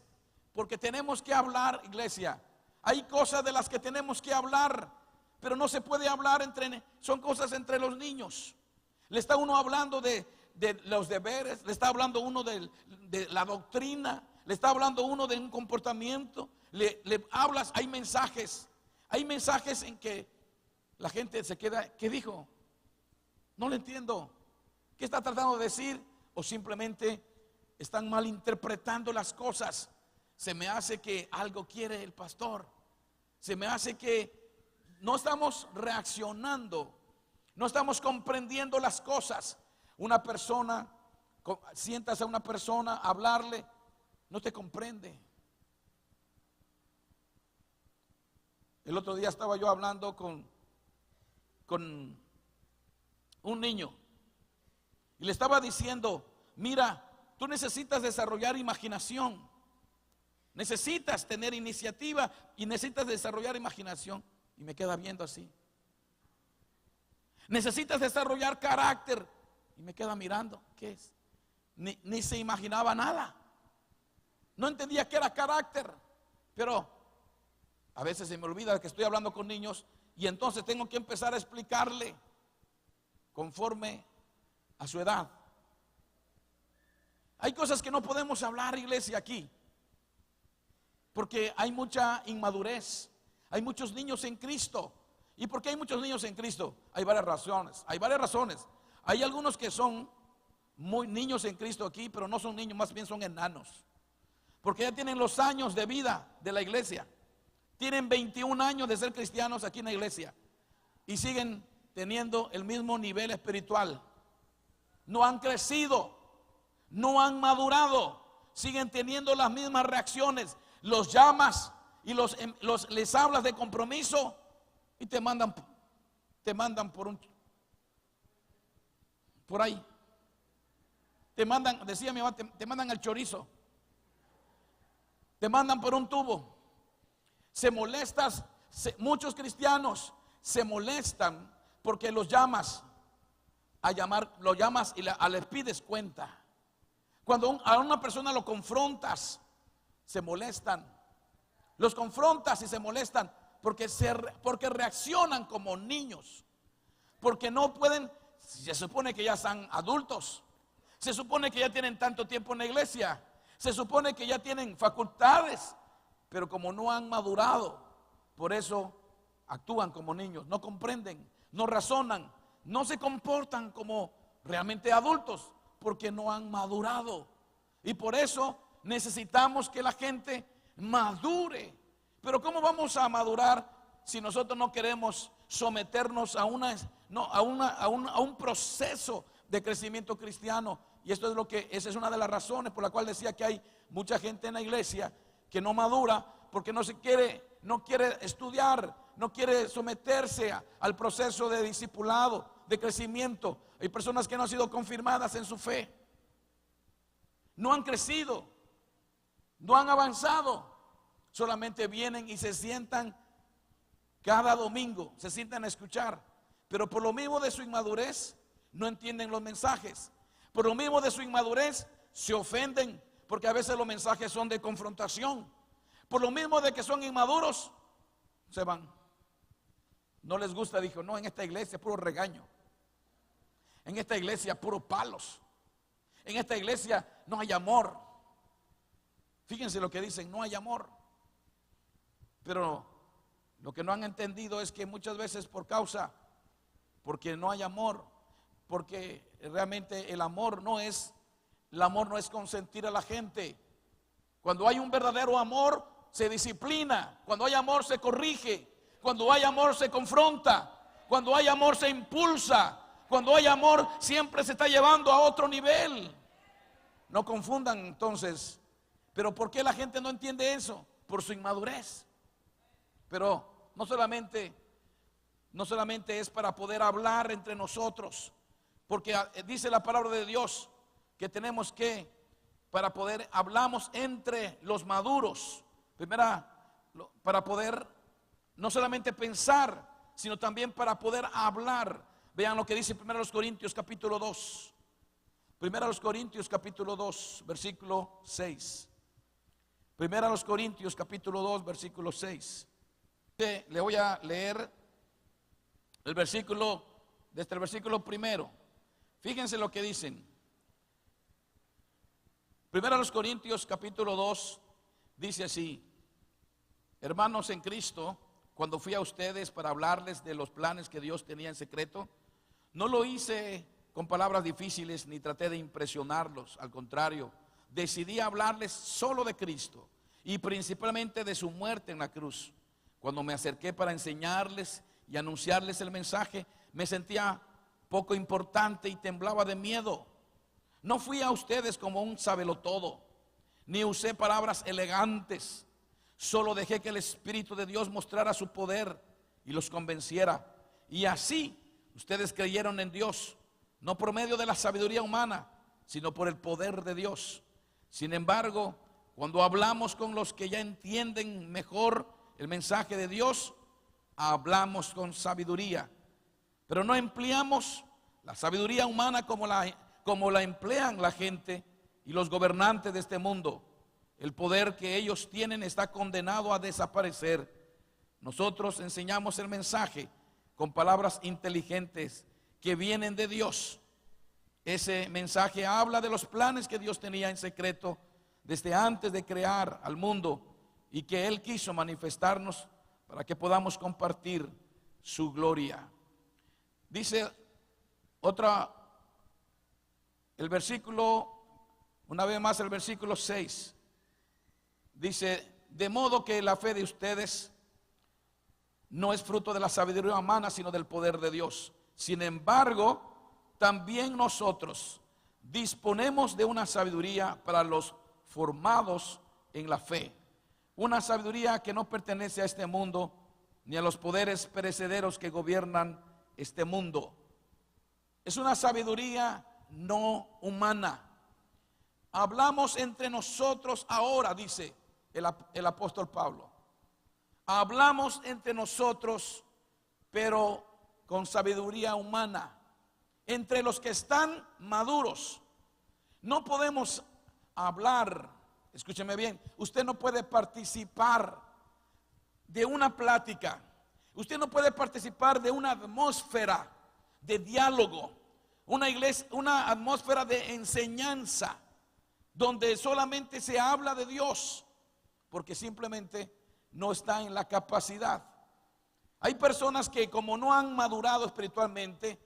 Speaker 1: porque tenemos que hablar, iglesia. Hay cosas de las que tenemos que hablar, pero no se puede hablar son cosas entre los niños. Le está uno hablando de los deberes, le está hablando uno de la doctrina, le está hablando uno de un comportamiento, le hablas, hay mensajes en que la gente se queda, ¿qué dijo? No le entiendo. ¿Qué está tratando de decir? O simplemente están malinterpretando las cosas. Se me hace que algo quiere el pastor. Se me hace que no estamos reaccionando, no estamos comprendiendo las cosas. Una persona, sientas a una persona a hablarle, no te comprende. El otro día estaba yo hablando con un niño y le estaba diciendo, mira, tú necesitas desarrollar imaginación, necesitas tener iniciativa y necesitas desarrollar imaginación. Y me queda viendo así. Necesitas desarrollar carácter y me queda mirando. ¿Qué es? Ni se imaginaba nada. No entendía qué era carácter. Pero a veces se me olvida que estoy hablando con niños y entonces tengo que empezar a explicarle conforme a su edad. Hay cosas que no podemos hablar, iglesia, aquí, porque hay mucha inmadurez. Hay muchos niños en Cristo. ¿Y por qué hay muchos niños en Cristo? Hay varias razones. Hay algunos que son muy niños en Cristo aquí, pero no son niños, más bien son enanos, porque ya tienen los años de vida de la iglesia. Tienen 21 años de ser cristianos aquí en la iglesia y siguen teniendo el mismo nivel espiritual. No han crecido, no han madurado, siguen teniendo las mismas reacciones. Los llamas y les hablas de compromiso y te mandan por ahí. Te mandan, decía mi mamá, te mandan al chorizo. Te mandan por un tubo. Muchos cristianos se molestan porque los llamas y les pides cuenta. Cuando a una persona lo confrontas, se molestan. Los confrontas y se molestan porque reaccionan como niños. Porque no pueden, se supone que ya están adultos. Se supone que ya tienen tanto tiempo en la iglesia. Se supone que ya tienen facultades. Pero como no han madurado, por eso actúan como niños. No comprenden, no razonan, no se comportan como realmente adultos, porque no han madurado. Y por eso necesitamos que la gente madure. Pero ¿cómo vamos a madurar si nosotros no queremos someternos a un proceso de crecimiento cristiano? Y esa es una de las razones por la cual decía que hay mucha gente en la iglesia que no madura, porque no quiere estudiar, no quiere someterse al proceso de discipulado, de crecimiento. Hay personas que no han sido confirmadas en su fe, no han crecido, no han avanzado, solamente vienen y se sientan cada domingo, se sientan a escuchar, pero por lo mismo de su inmadurez no entienden los mensajes. Por lo mismo de su inmadurez se ofenden, porque a veces los mensajes son de confrontación. Por lo mismo de que son inmaduros, se van. No les gusta, dijo, no, en esta iglesia puro regaño. En esta iglesia puro palos. En esta iglesia no hay amor. Fíjense lo que dicen, no hay amor. Pero lo que no han entendido es que muchas veces porque no hay amor, porque realmente el amor no es consentir a la gente. Cuando hay un verdadero amor, se disciplina. Cuando hay amor, se corrige. Cuando hay amor, se confronta. Cuando hay amor, se impulsa. Cuando hay amor, siempre se está llevando a otro nivel. No confundan entonces. Pero ¿por qué la gente no entiende eso? Por su inmadurez. Pero no solamente es para poder hablar entre nosotros, porque dice la palabra de Dios que tenemos que, para poder, hablamos entre los maduros, para poder no solamente pensar, sino también para poder hablar. Vean lo que dice 1 Corintios capítulo 2. 1 Corintios capítulo 2, versículo 6. 1 Corintios capítulo 2, versículo 6. Le voy a leer el versículo, desde el versículo primero. Fíjense lo que dicen. 1 Corintios capítulo 2 dice así: hermanos en Cristo, cuando fui a ustedes para hablarles de los planes que Dios tenía en secreto, no lo hice con palabras difíciles ni traté de impresionarlos. Al contrario, decidí hablarles solo de Cristo y principalmente de su muerte en la cruz. Cuando me acerqué para enseñarles y anunciarles el mensaje, me sentía poco importante y temblaba de miedo. No fui a ustedes como un sabelotodo, ni usé palabras elegantes. Solo dejé que el Espíritu de Dios mostrara su poder y los convenciera. Y así ustedes creyeron en Dios, no por medio de la sabiduría humana, sino por el poder de Dios. Sin embargo, cuando hablamos con los que ya entienden mejor el mensaje de Dios, hablamos con sabiduría, pero no empleamos La sabiduría humana como la emplean la gente y los gobernantes de este mundo, el poder que ellos tienen está condenado a desaparecer. Nosotros enseñamos el mensaje con palabras inteligentes que vienen de Dios. Ese mensaje habla de los planes que Dios tenía en secreto desde antes de crear al mundo y que Él quiso manifestarnos para que podamos compartir su gloria. Dice el versículo, una vez más el versículo 6, dice: de modo que la fe de ustedes no es fruto de la sabiduría humana, sino del poder de Dios. Sin embargo, también nosotros disponemos de una sabiduría para los formados en la fe. Una sabiduría que no pertenece a este mundo, ni a los poderes perecederos que gobiernan este mundo. Es una sabiduría no humana. Hablamos entre nosotros ahora, dice el apóstol Pablo. Hablamos entre nosotros, pero con sabiduría humana. Entre los que están maduros. No podemos hablar, escúcheme bien, usted no puede participar de una plática. Usted no puede participar de una atmósfera de diálogo, una atmósfera de enseñanza, donde solamente se habla de Dios, porque simplemente no está en la capacidad. Hay personas que, como no han madurado espiritualmente,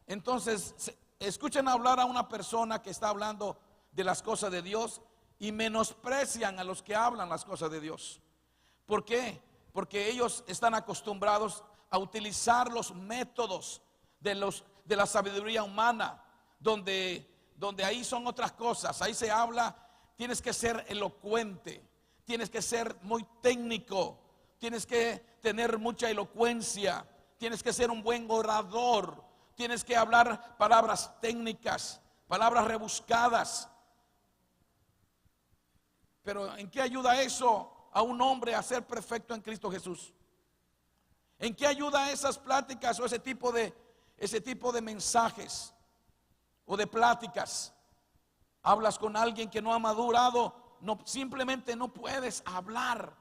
Speaker 1: entonces escuchan hablar a una persona que está hablando de las cosas de Dios y menosprecian a los que hablan las cosas de Dios. ¿Por qué? Porque ellos están acostumbrados a utilizar los métodos de la sabiduría humana, donde ahí son otras cosas. Ahí se habla, tienes que ser elocuente, tienes que ser muy técnico, tienes que tener mucha elocuencia, tienes que ser un buen orador, tienes que hablar palabras técnicas, palabras rebuscadas. Pero ¿en qué ayuda eso a un hombre a ser perfecto en Cristo Jesús? ¿En qué ayuda esas pláticas o ese tipo de mensajes o de pláticas? Hablas con alguien que no ha madurado, simplemente no puedes hablar.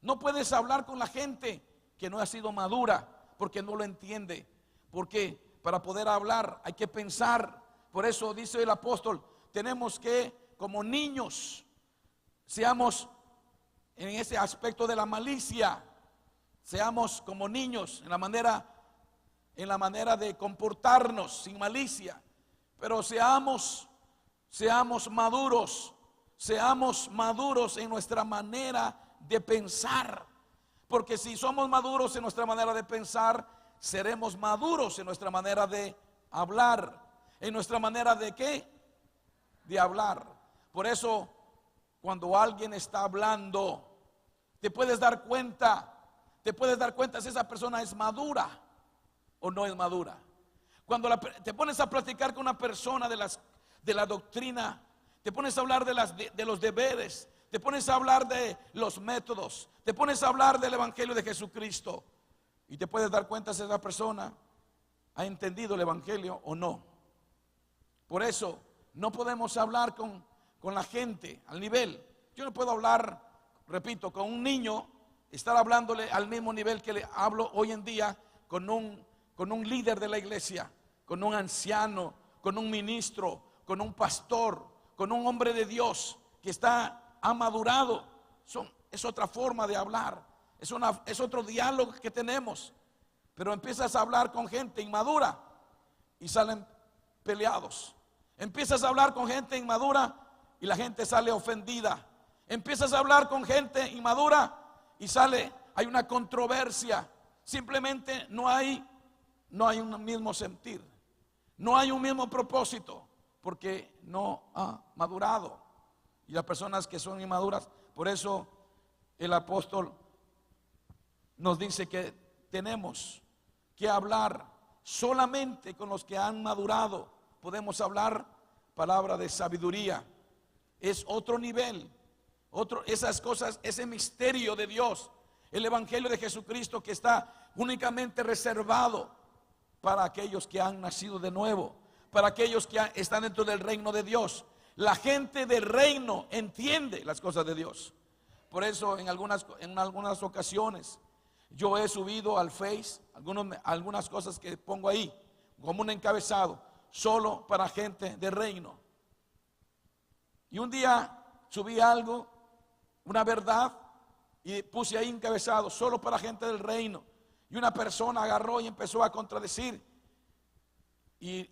Speaker 1: No puedes hablar con la gente que no ha sido madura porque no lo entiende. Porque para poder hablar hay que pensar. Por eso dice el apóstol, tenemos que, como niños, seamos en ese aspecto de la malicia, seamos como niños en la manera de comportarnos sin malicia, pero seamos maduros en nuestra manera de pensar, porque si somos maduros en nuestra manera de pensar, seremos maduros en nuestra manera de hablar, en nuestra manera de ¿qué? De hablar. Por eso, cuando alguien está hablando, te puedes dar cuenta si esa persona es madura o no es madura. Cuando te pones a platicar con una persona de la doctrina, te pones a hablar de los deberes, te pones a hablar de los métodos, te pones a hablar del evangelio de Jesucristo, y te puedes dar cuenta si esa persona ha entendido el evangelio o no. Por eso no podemos hablar con la gente al nivel. Yo no puedo hablar, repito, con un niño, estar hablándole al mismo nivel que le hablo hoy en día con un líder de la iglesia, con un anciano, con un ministro, con un pastor, con un hombre de Dios que ha madurado. Es otra forma de hablar. Es otro diálogo que tenemos. Pero empiezas a hablar con gente inmadura y salen peleados. Empiezas a hablar con gente inmadura y la gente sale ofendida. Empiezas a hablar con gente inmadura y hay una controversia. Simplemente no hay un mismo sentir. No hay un mismo propósito porque no ha madurado. Y las personas que son inmaduras, por eso el apóstol nos dice que tenemos que hablar solamente con los que han madurado. Podemos hablar palabra de sabiduría. Es otro nivel, esas cosas, ese misterio de Dios, el evangelio de Jesucristo que está únicamente reservado para aquellos que han nacido de nuevo, para aquellos que están dentro del reino de Dios. La gente del reino entiende las cosas de Dios. Por eso en algunas ocasiones yo he subido al Face algunas cosas que pongo ahí como un encabezado, solo para gente de reino. Y un día subí algo, una verdad, y puse ahí encabezado, solo para gente del reino. Y una persona agarró y empezó a contradecir. Y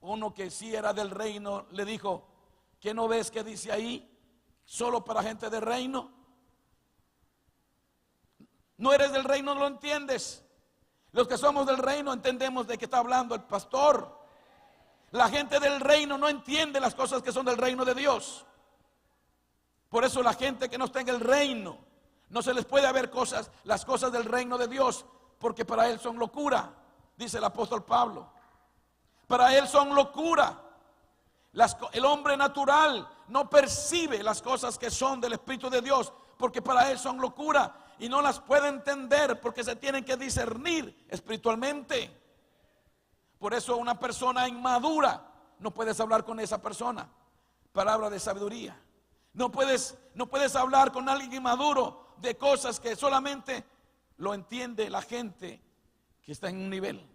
Speaker 1: uno que sí era del reino, le dijo: ¿qué no ves que dice ahí? Solo para gente del reino. No eres del reino, no lo entiendes. Los que somos del reino entendemos de qué está hablando el pastor. La gente del reino no entiende las cosas que son del reino de Dios. Por eso la gente que no está en el reino, no se les puede ver las cosas del reino de Dios, porque para él son locura, dice el apóstol Pablo. Para él son locura. El hombre natural no percibe las cosas que son del Espíritu de Dios, porque para él son locura y no las puede entender, porque se tienen que discernir espiritualmente. Por eso una persona inmadura, no puedes hablar con esa persona. Palabra de sabiduría. No puedes hablar con alguien inmaduro de cosas que solamente lo entiende la gente que está en un nivel.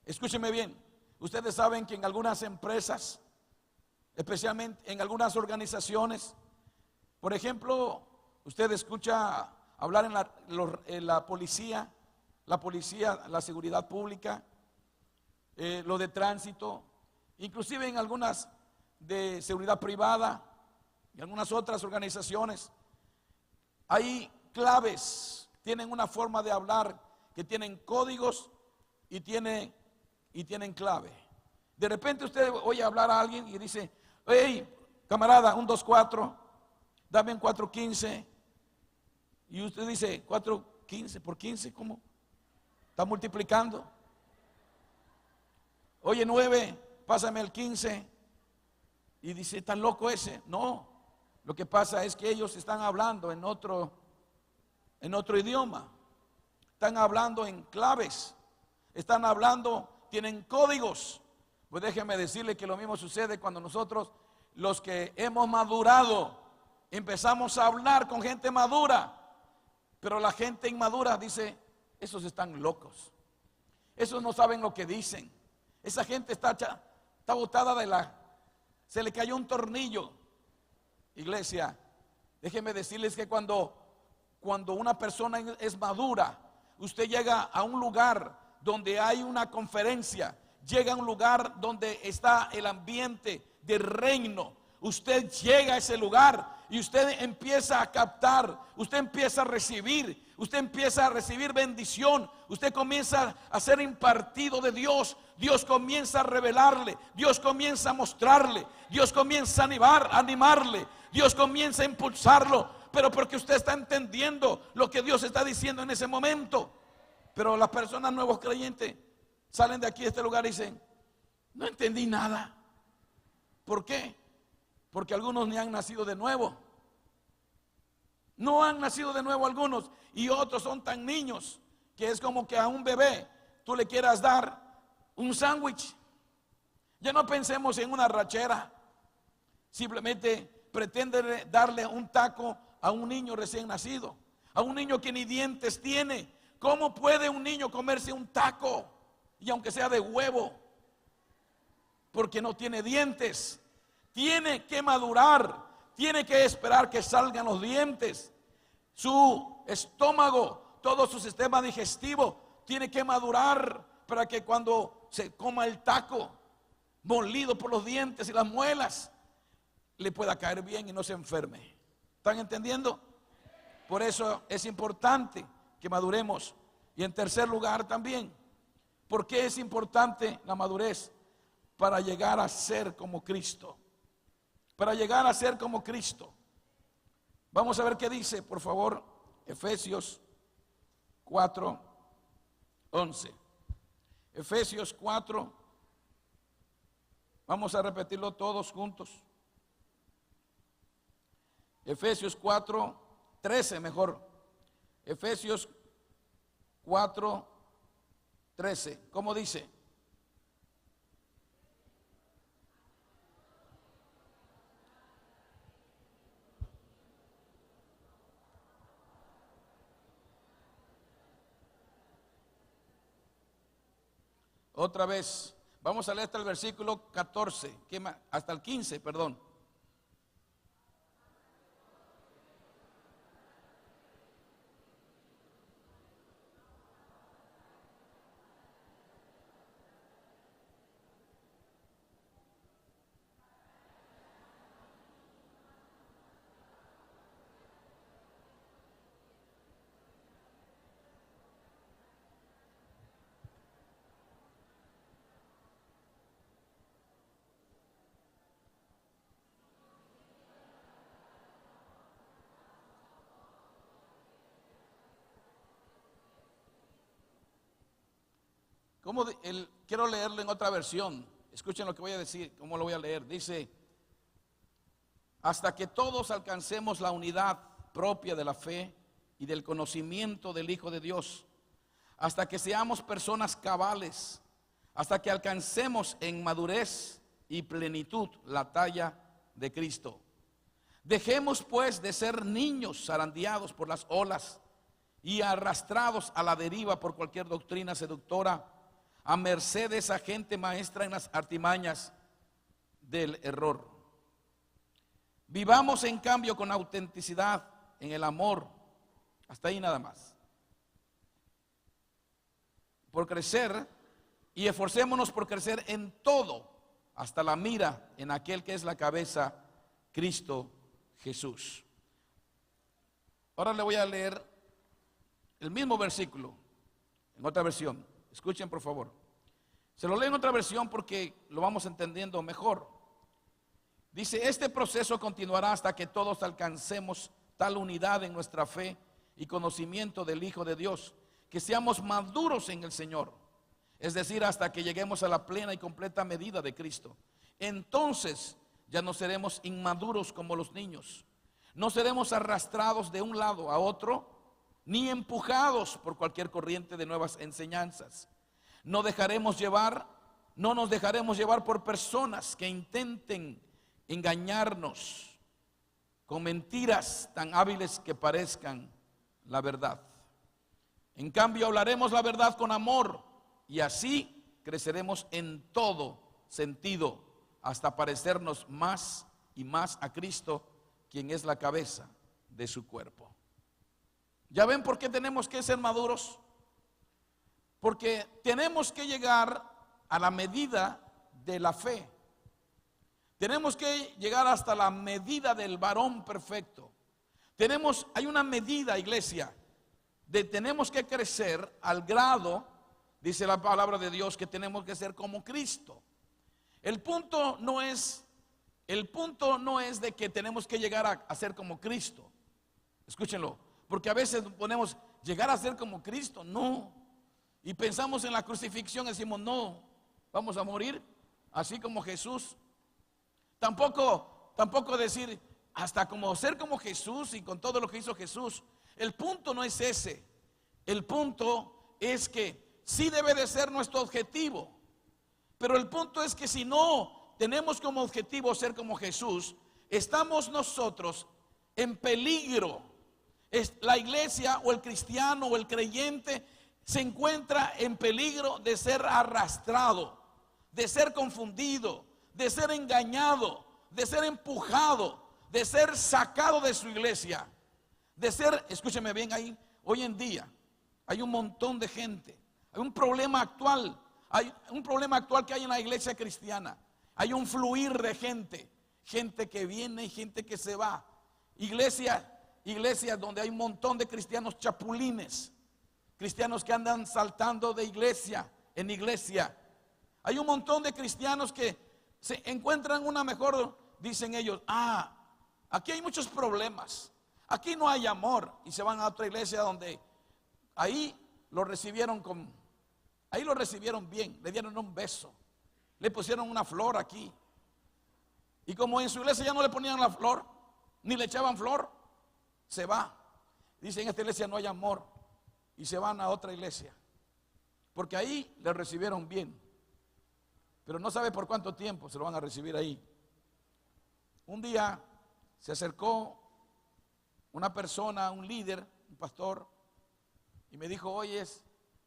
Speaker 1: Escúcheme bien. Ustedes saben que en algunas empresas, especialmente en algunas organizaciones, por ejemplo, usted escucha hablar en la policía, la seguridad pública, lo de tránsito, inclusive en algunas de seguridad privada y algunas otras organizaciones. Hay claves, tienen una forma de hablar que tienen códigos y tienen clave. De repente usted oye hablar a alguien y dice: hey, camarada, 1, 2, 4, dame un 4.15. Y usted dice: 4.15 por 15, ¿cómo? ¿Está multiplicando? Oye, 9, pásame el 15. Y dice: ¿está loco ese? No, lo que pasa es que ellos están hablando en otro idioma. Están hablando en claves. Están hablando, tienen códigos. Pues déjeme decirle que lo mismo sucede cuando nosotros, los que hemos madurado, empezamos a hablar con gente madura. Pero la gente inmadura dice: esos están locos, esos no saben lo que dicen. Esa gente está botada se le cayó un tornillo. Iglesia, déjenme decirles que cuando una persona es madura, usted llega a un lugar donde hay una conferencia, llega a un lugar donde está el ambiente de reino. Usted llega a ese lugar y usted empieza a captar, usted empieza a recibir bendición, usted comienza a ser impartido de Dios. Dios comienza a revelarle, Dios comienza a mostrarle, Dios comienza a animarle, Dios comienza a impulsarlo, pero porque usted está entendiendo lo que Dios está diciendo en ese momento. Pero las personas nuevos creyentes salen de aquí, de este lugar, y dicen: no entendí nada. ¿Por qué? Porque algunos ni han nacido de nuevo. No han nacido de nuevo algunos, y otros son tan niños que es como que a un bebé tú le quieras dar un sándwich. Ya no pensemos en una rachera. Simplemente pretende darle un taco a un niño recién nacido, a un niño que ni dientes tiene. ¿Cómo puede un niño comerse un taco? Y aunque sea de huevo, porque no tiene dientes. Tiene que madurar, tiene que esperar que salgan los dientes. Su estómago, todo su sistema digestivo tiene que madurar para que cuando se coma el taco molido por los dientes y las muelas, le pueda caer bien y no se enferme. ¿Están entendiendo? Por eso es importante que maduremos. Y en tercer lugar también, ¿por qué es importante la madurez? Para llegar a ser como Cristo. Para llegar a ser como Cristo. Vamos a ver qué dice, por favor, Efesios 4:11. Efesios 4. Vamos a repetirlo todos juntos. Efesios 4, 13 mejor. Efesios 4, 13. ¿Cómo dice? Otra vez. Vamos a leer hasta el versículo 14. ¿Qué más? Hasta el 15, perdón. Quiero leerlo en otra versión. Escuchen lo que voy a decir, cómo lo voy a leer. Dice: hasta que todos alcancemos la unidad propia de la fe y del conocimiento del Hijo de Dios, hasta que seamos personas cabales, hasta que alcancemos en madurez y plenitud la talla de Cristo. Dejemos pues de ser niños zarandeados por las olas y arrastrados a la deriva por cualquier doctrina seductora, a merced de esa gente maestra en las artimañas del error. Vivamos en cambio con autenticidad en el amor. Hasta ahí nada más. Por crecer, y esforcémonos por crecer en todo, hasta la mira en aquel que es la cabeza, Cristo Jesús. Ahora le voy a leer el mismo versículo en otra versión. Escuchen por favor. Se lo leo en otra versión porque lo vamos entendiendo mejor. Dice: este proceso continuará hasta que todos alcancemos tal unidad en nuestra fe y conocimiento del Hijo de Dios, que seamos maduros en el Señor, es decir, hasta que lleguemos a la plena y completa medida de Cristo. Entonces ya no seremos inmaduros como los niños, no seremos arrastrados de un lado a otro, ni empujados por cualquier corriente de nuevas enseñanzas. No nos dejaremos llevar por personas que intenten engañarnos con mentiras tan hábiles que parezcan la verdad. En cambio, hablaremos la verdad con amor, y así creceremos en todo sentido hasta parecernos más y más a Cristo, quien es la cabeza de su cuerpo. ¿Ya ven por qué tenemos que ser maduros? Porque tenemos que llegar a la medida de la fe. Tenemos que llegar hasta la medida del varón perfecto. Hay una medida, iglesia, tenemos que crecer al grado, dice la palabra de Dios, que tenemos que ser como Cristo. El punto no es de que tenemos que llegar a ser como Cristo. Escúchenlo, porque a veces ponemos llegar a ser como Cristo, no. Y pensamos en la crucifixión, decimos no, vamos a morir así como Jesús. Tampoco decir hasta como ser como Jesús y con todo lo que hizo Jesús. El punto no es ese. El punto es que sí debe de ser nuestro objetivo. Pero el punto es que si no tenemos como objetivo ser como Jesús, estamos nosotros en peligro. La iglesia o el cristiano o el creyente se encuentra en peligro de ser arrastrado, de ser confundido, de ser engañado, de ser empujado, de ser sacado de su iglesia, de ser, escúcheme bien ahí, hoy en día hay un montón de gente, hay un problema actual que hay en la iglesia cristiana, hay un fluir de gente que viene y gente que se va, iglesias donde hay un montón de cristianos chapulines, cristianos que andan saltando de iglesia en iglesia. Hay un montón de cristianos que se encuentran una mejor, dicen ellos, aquí hay muchos problemas, aquí no hay amor, y se van a otra iglesia donde ahí lo recibieron bien, le dieron un beso, le pusieron una flor aquí, y como en su iglesia ya no le ponían la flor, ni le echaban flor, se va. Dicen, en esta iglesia no hay amor, y se van a otra iglesia. porque ahí le recibieron bien, pero no sabe por cuánto tiempo se lo van a recibir ahí. Un día se acercó una persona, un líder, un pastor, y me dijo: oye,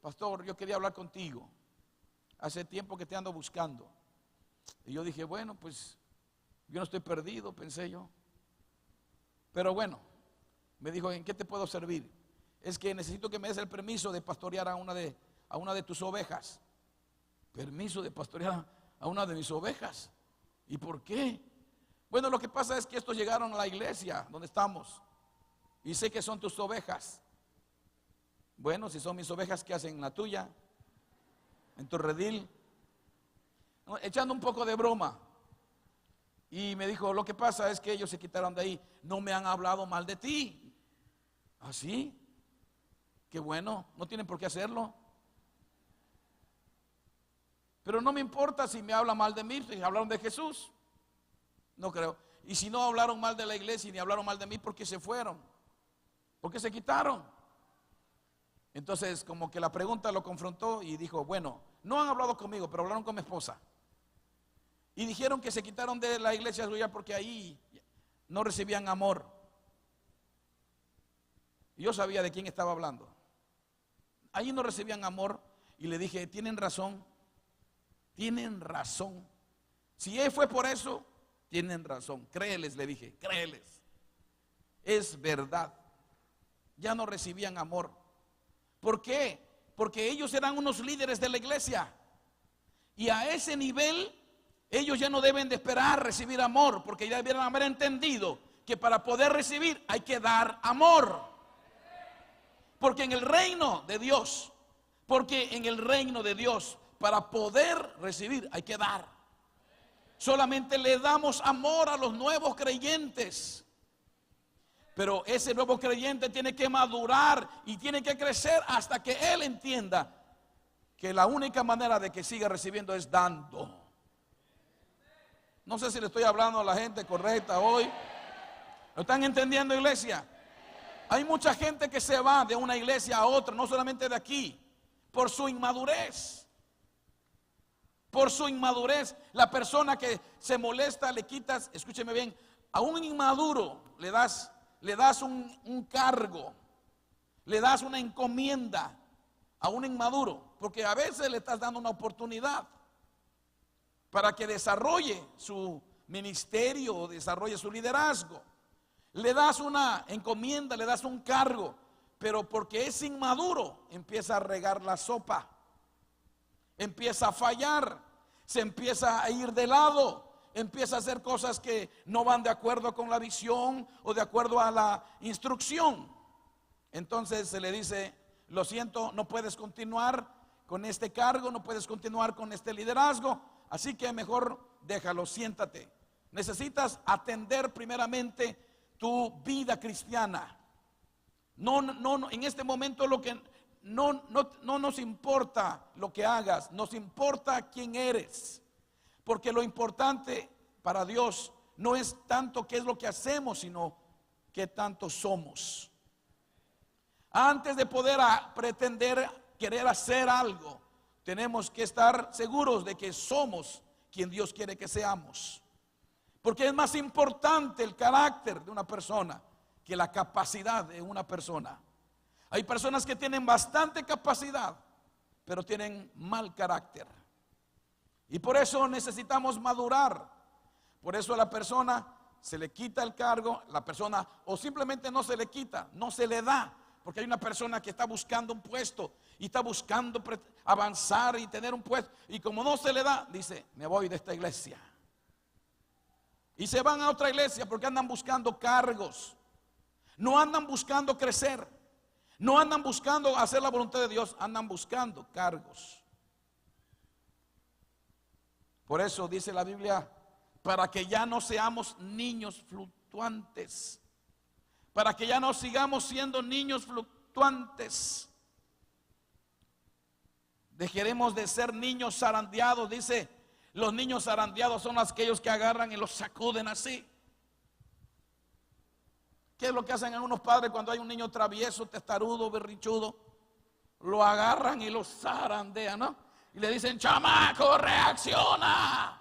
Speaker 1: pastor, yo quería hablar contigo, hace tiempo que te ando buscando. Y yo dije: bueno, pues yo no estoy perdido, pensé yo, pero bueno, me dijo: ¿en qué te puedo servir? Es que necesito que me des el permiso de pastorear a una de tus ovejas. Permiso de pastorear a una de mis ovejas. ¿Y por qué? Bueno, lo que pasa es que estos llegaron a la iglesia donde estamos y sé que son tus ovejas. Bueno, si son mis ovejas, ¿qué hacen en la tuya? En tu redil. No, echando un poco de broma. Y me dijo: lo que pasa es que ellos se quitaron de ahí. No me han hablado mal de ti. ¿Ah, sí? Qué bueno, no tienen por qué hacerlo. Pero no me importa si me hablan mal de mí, si hablaron de Jesús. No creo. Y si no hablaron mal de la iglesia ni hablaron mal de mí, ¿por qué se fueron? ¿Por qué se quitaron? Entonces, como que la pregunta lo confrontó y dijo: bueno, no han hablado conmigo, pero hablaron con mi esposa. Y dijeron que se quitaron de la iglesia suya porque ahí no recibían amor. Y yo sabía de quién estaba hablando. Ahí no recibían amor. Y le dije: tienen razón. Tienen razón. Si él fue por eso, tienen razón. Créeles, le dije, créeles. Es verdad. Ya no recibían amor. ¿Por qué? Porque ellos eran unos líderes de la iglesia. Y a ese nivel, ellos ya no deben de esperar recibir amor, porque ya debieran haber entendido que para poder recibir hay que dar amor. Porque en el reino de Dios, para poder recibir hay que dar. Solamente le damos amor a los nuevos creyentes. Pero ese nuevo creyente tiene que madurar y tiene que crecer hasta que él entienda que la única manera de que siga recibiendo es dando. No sé si le estoy hablando a la gente correcta hoy. ¿Lo están entendiendo, iglesia? Hay mucha gente que se va de una iglesia a otra, no solamente de aquí, por su inmadurez. Por su inmadurez. La persona que se molesta, le quitas, escúcheme bien, a un inmaduro le das un cargo, le das una encomienda a un inmaduro, porque a veces le estás dando una oportunidad para que desarrolle su ministerio o desarrolle su liderazgo. Le das una encomienda, le das un cargo, pero porque es inmaduro empieza a regar la sopa, empieza a fallar, se empieza a ir de lado, empieza a hacer cosas que no van de acuerdo con la visión o de acuerdo a la instrucción. Entonces se le dice: lo siento, no puedes continuar con este cargo, no puedes continuar con este liderazgo, así que mejor déjalo, siéntate. Necesitas atender primeramente tu vida cristiana. No, en este momento lo que no nos importa lo que hagas, nos importa quién eres. Porque lo importante para Dios no es tanto qué es lo que hacemos, sino qué tanto somos. Antes de poder pretender querer hacer algo, tenemos que estar seguros de que somos quien Dios quiere que seamos. Porque es más importante el carácter de una persona que la capacidad de una persona. Hay personas que tienen bastante capacidad, pero tienen mal carácter. Y por eso necesitamos madurar. Por eso a la persona se le quita el cargo, la persona, o simplemente no se le quita, no se le da. Porque hay una persona que está buscando un puesto y está buscando avanzar y tener un puesto, y como no se le da, dice: me voy de esta iglesia. Y se van a otra iglesia porque andan buscando cargos. No andan buscando crecer. No andan buscando hacer la voluntad de Dios, andan buscando cargos. Por eso dice la Biblia: para que ya no seamos niños fluctuantes, para que ya no sigamos siendo niños fluctuantes. Dejaremos de ser niños zarandeados. Dice: los niños zarandeados son aquellos que agarran y los sacuden así. ¿Qué es lo que hacen algunos padres cuando hay un niño travieso, testarudo, berrichudo? lo agarran y lo zarandean, ¿no? Y le dicen, chamaco, reacciona.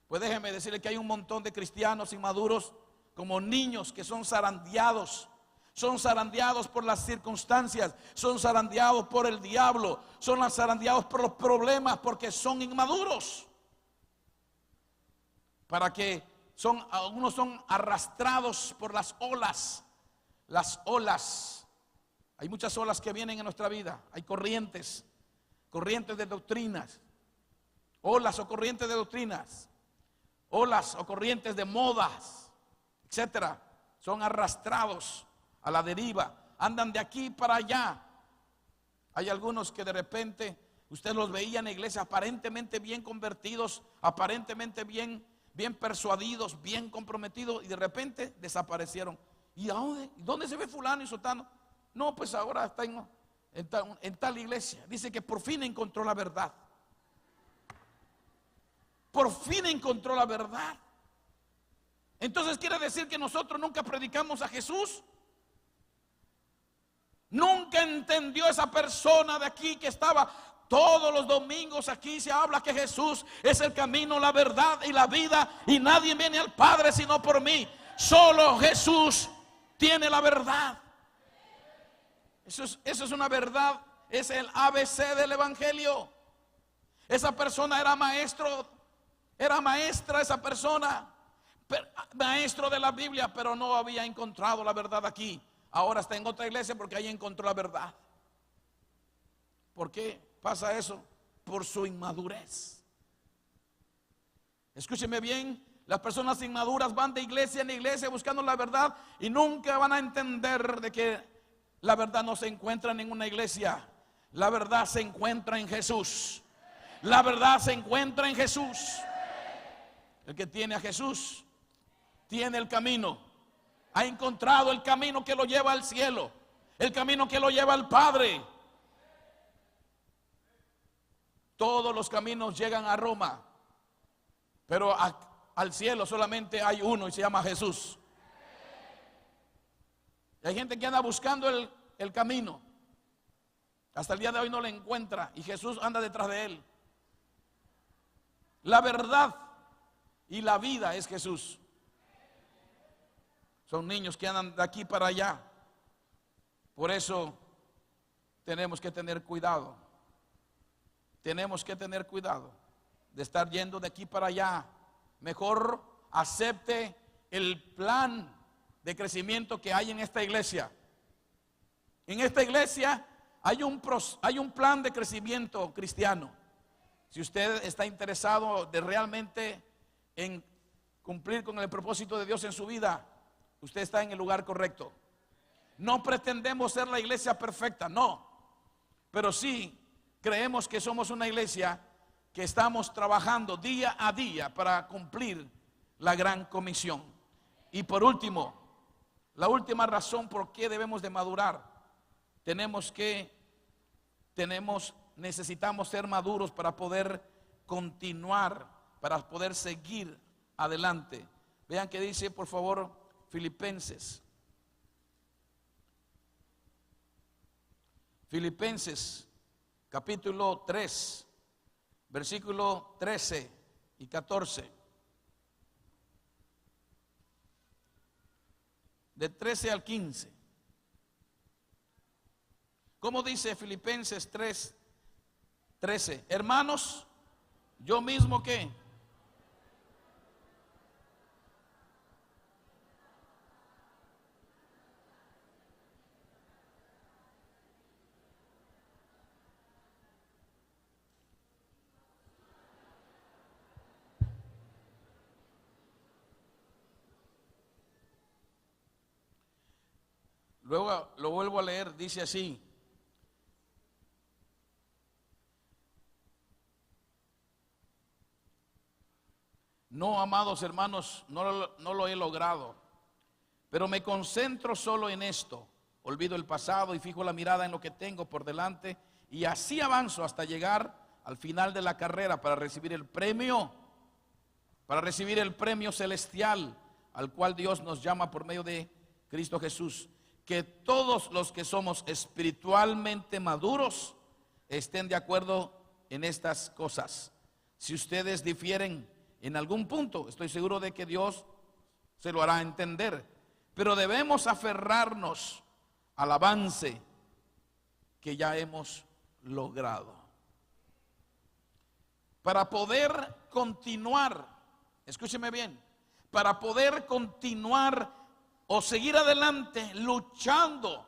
Speaker 1: Pues déjeme decirle que hay un montón de cristianos inmaduros como niños que son zarandeados. Son zarandeados por las circunstancias, son zarandeados por el diablo, son zarandeados por los problemas porque son inmaduros. Algunos son arrastrados por las olas. Las olas. Hay muchas olas que vienen en nuestra vida. Hay corrientes de doctrinas. Olas o corrientes de doctrinas. Olas o corrientes de modas, etcétera. Son arrastrados a la deriva, andan de aquí para allá. Hay algunos que de repente usted los veía en la iglesia aparentemente bien convertidos, aparentemente bien persuadidos, bien comprometidos, y de repente desaparecieron. ¿Y a dónde? ¿Dónde se ve fulano y sotano? No, pues ahora está en tal iglesia. Dice que por fin encontró la verdad. Por fin encontró la verdad. Entonces quiere decir que nosotros nunca predicamos a Jesús. Nunca entendió esa persona de aquí que estaba todos los domingos. Aquí se habla que Jesús es el camino, la verdad y la vida, y nadie viene al Padre sino por mí. Solo Jesús tiene la verdad. Eso es una verdad. Es el ABC del Evangelio. Esa persona era maestro, era maestra esa persona, maestro de la Biblia, pero no había encontrado la verdad aquí. Ahora está en otra iglesia porque ahí encontró la verdad. ¿Por qué pasa eso? Por su inmadurez. Escúcheme bien, las personas inmaduras van de iglesia en iglesia buscando la verdad y nunca van a entender de que la verdad no se encuentra en ninguna iglesia. La verdad se encuentra en Jesús. La verdad se encuentra en Jesús. El que tiene a Jesús tiene el camino. Ha encontrado el camino que lo lleva al cielo, el camino que lo lleva al Padre. Todos los caminos llegan a Roma, pero al cielo solamente hay uno y se llama Jesús. Y hay gente que anda buscando el camino. Hasta el día de hoy no lo encuentra y Jesús anda detrás de él. La verdad y la vida es Jesús. Son niños que andan de aquí para allá. Por eso tenemos que tener cuidado. Tenemos que tener cuidado de estar yendo de aquí para allá. Mejor acepte el plan de crecimiento que hay en esta iglesia. En esta iglesia hay un plan de crecimiento cristiano. Si usted está interesado de realmente en cumplir con el propósito de Dios en su vida, usted está en el lugar correcto. No pretendemos ser la iglesia perfecta, no. Pero sí creemos que somos una iglesia que estamos trabajando día a día para cumplir la gran comisión. Y por último, la última razón por qué debemos de madurar. Necesitamos ser maduros para poder continuar, para poder seguir adelante. Vean que dice, por favor, Filipenses capítulo 3, versículo 13 y 14. De 13 al 15. ¿Cómo dice Filipenses 3, 13? Hermanos, yo mismo que luego lo vuelvo a leer, dice así: no, amados hermanos, no lo he logrado, pero me concentro solo en esto. Olvido el pasado y fijo la mirada en lo que tengo por delante, y así avanzo hasta llegar al final de la carrera para recibir el premio celestial al cual Dios nos llama por medio de Cristo Jesús. que todos los que somos espiritualmente maduros estén de acuerdo en estas cosas. Si ustedes difieren en algún punto, estoy seguro de que Dios se lo hará entender, pero debemos aferrarnos al avance que ya hemos logrado. Para poder continuar, escúcheme bien, para poder continuar o seguir adelante luchando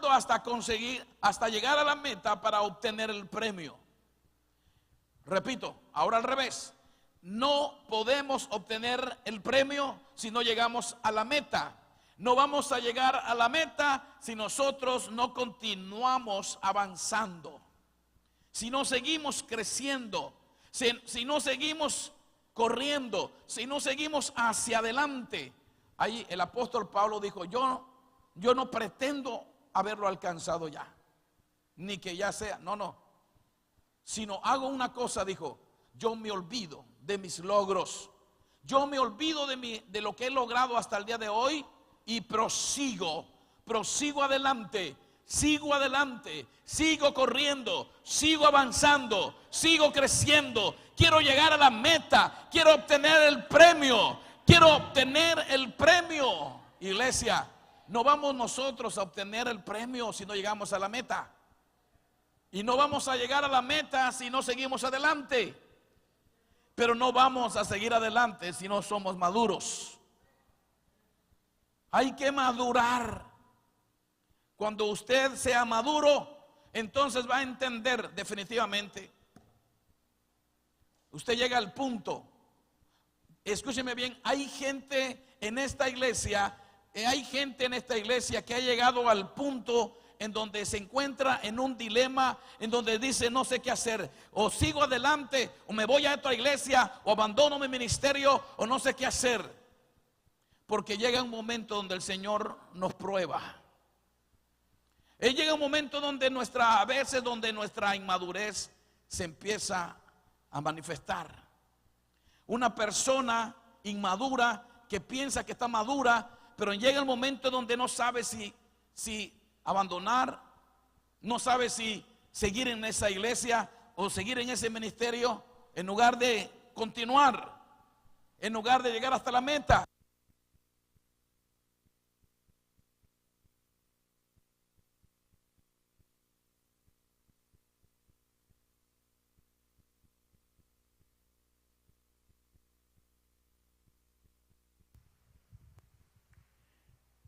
Speaker 1: hasta conseguir, hasta llegar a la meta para obtener el premio. Repito, ahora al revés. No podemos obtener el premio si no llegamos a la meta. No vamos a llegar a la meta si nosotros no continuamos avanzando, si no seguimos creciendo, si no seguimos corriendo, si no seguimos hacia adelante. Ahí el apóstol Pablo dijo, yo no pretendo haberlo alcanzado ya, ni que ya sea, no, sino hago una cosa, dijo, yo me olvido de mis logros, yo me olvido de lo que he logrado hasta el día de hoy y prosigo adelante, sigo adelante, sigo corriendo, sigo avanzando, sigo creciendo, quiero llegar a la meta, quiero obtener el premio, Iglesia, no vamos nosotros a obtener el premio si no llegamos a la meta. Y no vamos a llegar a la meta si no seguimos adelante. Pero no vamos a seguir adelante si no somos maduros. Hay que madurar. Cuando usted sea maduro, entonces va a entender definitivamente. Usted llega al punto. Escúcheme bien, hay gente en esta iglesia que ha llegado al punto en donde se encuentra en un dilema, en donde dice no sé qué hacer, o sigo adelante, o me voy a otra iglesia, o abandono mi ministerio, o no sé qué hacer, porque llega un momento donde el Señor nos prueba. Llega un momento donde a veces nuestra inmadurez se empieza a manifestar. Una persona inmadura que piensa que está madura, pero llega el momento donde no sabe si abandonar, no sabe si seguir en esa iglesia o seguir en ese ministerio, en lugar de continuar, en lugar de llegar hasta la meta.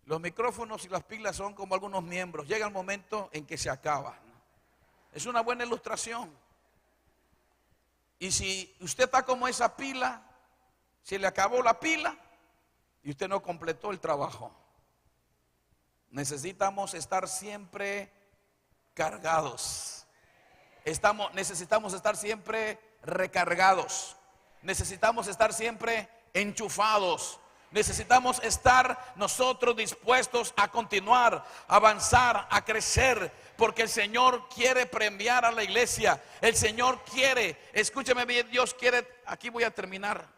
Speaker 1: Los micrófonos y las pilas son como algunos miembros. Llega el momento en que se acaban. Es una buena ilustración. Y si usted está como esa pila, se le acabó la pila y usted no completó el trabajo. Necesitamos estar siempre cargados. Necesitamos estar siempre recargados. Necesitamos estar siempre enchufados. Necesitamos estar nosotros dispuestos a continuar, a avanzar, a crecer, porque el Señor quiere premiar a la iglesia. El Señor quiere, escúcheme bien, Dios quiere, aquí voy a terminar.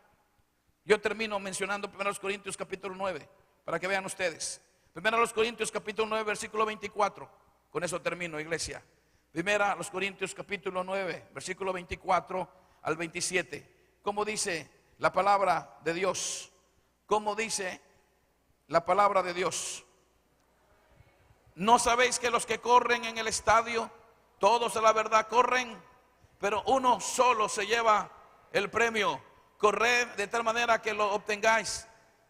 Speaker 1: Yo termino mencionando 1 Corintios capítulo 9, para que vean ustedes. 1 Corintios capítulo 9, versículo 24. Con eso termino, iglesia. 1 Corintios capítulo 9, versículo 24 al 27. ¿Cómo dice la palabra de Dios? ¿Cómo dice la palabra de Dios? ¿No sabéis que los que corren en el estadio, todos a la verdad corren, pero uno solo se lleva el premio? Corred de tal manera que lo obtengáis.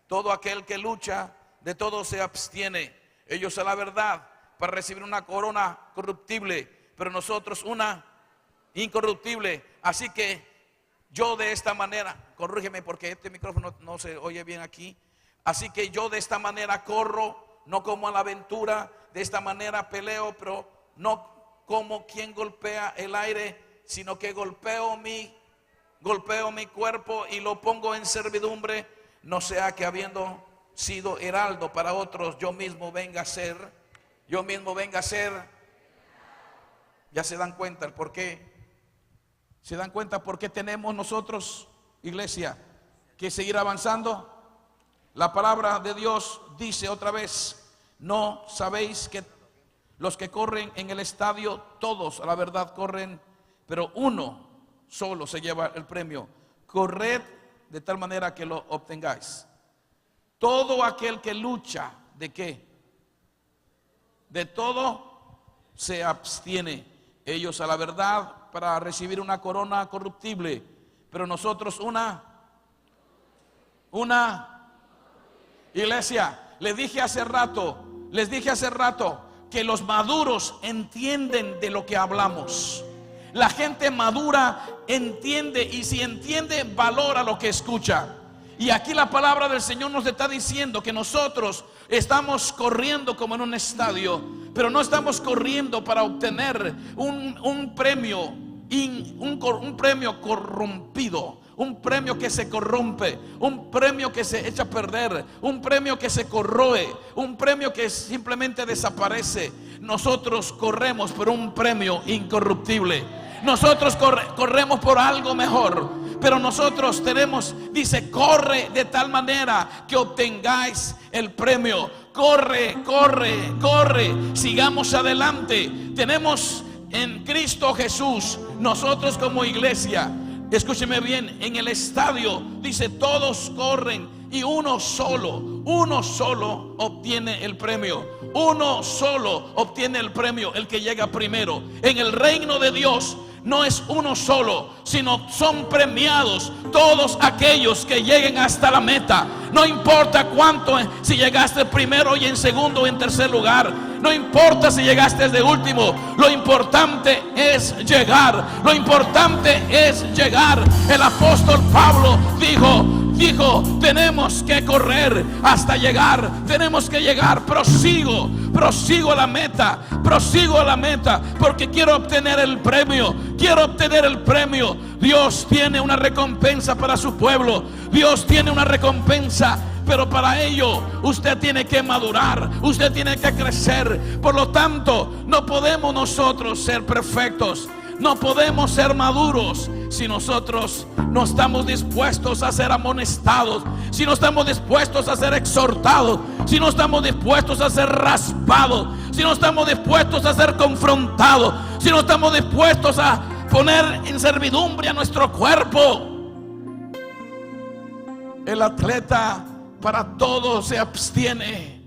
Speaker 1: Todo aquel que lucha, de todo se abstiene. Ellos a la verdad para recibir una corona corruptible, pero nosotros una incorruptible. Así que yo de esta manera, corrígeme porque este micrófono no se oye bien aquí. Así que yo de esta manera corro, no como a la aventura, de esta manera peleo, pero no como quien golpea el aire, sino que golpeo mi cuerpo y lo pongo en servidumbre, no sea que habiendo sido heraldo para otros, yo mismo venga a ser. Ya se dan cuenta el por qué. ¿Se dan cuenta por qué tenemos nosotros, iglesia, que seguir avanzando? La palabra de Dios dice otra vez, ¿No sabéis que los que corren en el estadio, todos a la verdad corren, pero uno solo se lleva el premio? Corred de tal manera que lo obtengáis. Todo aquel que lucha, ¿de qué? De todo se abstiene. Ellos a la verdad para recibir una corona corruptible, pero nosotros una iglesia. Les dije hace rato que los maduros entienden de lo que hablamos. La gente madura entiende, y si entiende, valora lo que escucha. Y aquí la palabra del Señor nos está diciendo que nosotros estamos corriendo como en un estadio, pero no estamos corriendo para obtener un premio, un premio corrompido, un premio que se corrompe, un premio que se echa a perder, un premio que se corroe, un premio que simplemente desaparece. Nosotros corremos por un premio incorruptible. Nosotros corremos por algo mejor, pero nosotros tenemos, dice, corre de tal manera que obtengáis el premio. Corre, corre, corre, sigamos adelante. Tenemos en Cristo Jesús, nosotros como iglesia, escúcheme bien, en el estadio dice todos corren y uno solo obtiene el premio. Uno solo obtiene el premio, el que llega primero. En el reino de Dios no es uno solo, sino son premiados todos aquellos que lleguen hasta la meta. No importa cuánto, si llegaste primero y en segundo o en tercer lugar. No importa si llegaste de último. Lo importante es llegar. Lo importante es llegar. El apóstol Pablo dijo, tenemos que correr hasta llegar. Tenemos que llegar. Prosigo a la meta, porque quiero obtener el premio. Dios tiene una recompensa para su pueblo. Dios tiene una recompensa, pero para ello usted tiene que madurar, usted tiene que crecer. Por lo tanto, no podemos nosotros ser perfectos, no podemos ser maduros si nosotros no estamos dispuestos a ser amonestados, si no estamos dispuestos a ser exhortados, si no estamos dispuestos a ser raspados, si no estamos dispuestos a ser confrontados, si no estamos dispuestos a poner en servidumbre a nuestro cuerpo. El atleta para todo se abstiene.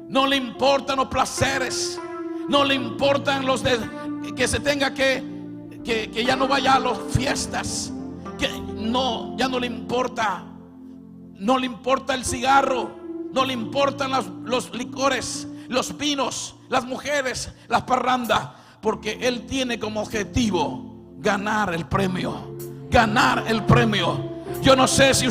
Speaker 1: No le importan los placeres, no le importan los que se tenga que ya no vaya a las fiestas, ya no le importa. No le importa el cigarro, no le importan los licores, los vinos, las mujeres, las parrandas, porque él tiene como objetivo ganar el premio. Yo no sé si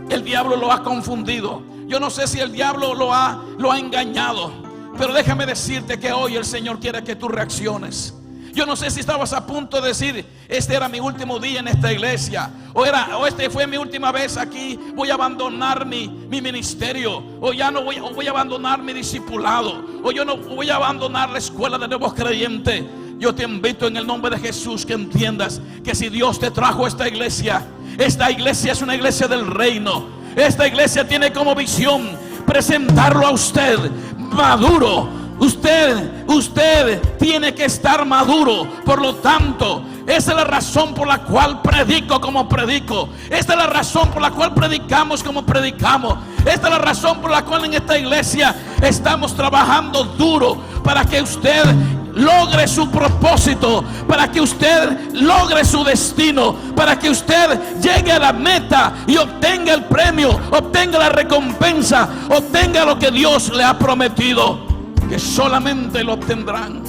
Speaker 1: el diablo lo ha confundido. Yo no sé si el diablo lo ha engañado. Pero déjame decirte que hoy el Señor quiere que tú reacciones. Yo no sé si estabas a punto de decir, este era mi último día en esta iglesia, o este fue mi última vez aquí, voy a abandonar mi ministerio, o ya no voy a abandonar mi discipulado, o yo no voy a abandonar la escuela de nuevos creyentes. Yo te invito en el nombre de Jesús que entiendas que si Dios te trajo a esta iglesia es una iglesia del reino. Esta iglesia tiene como visión presentarlo a usted maduro. Usted tiene que estar maduro. Por lo tanto, esa es la razón por la cual predico como predico. Esta es la razón por la cual predicamos como predicamos. Esta es la razón por la cual en esta iglesia estamos trabajando duro para que usted logre su propósito, para que usted logre su destino, para que usted llegue a la meta y obtenga el premio, obtenga la recompensa, obtenga lo que Dios le ha prometido. Que solamente lo obtendrán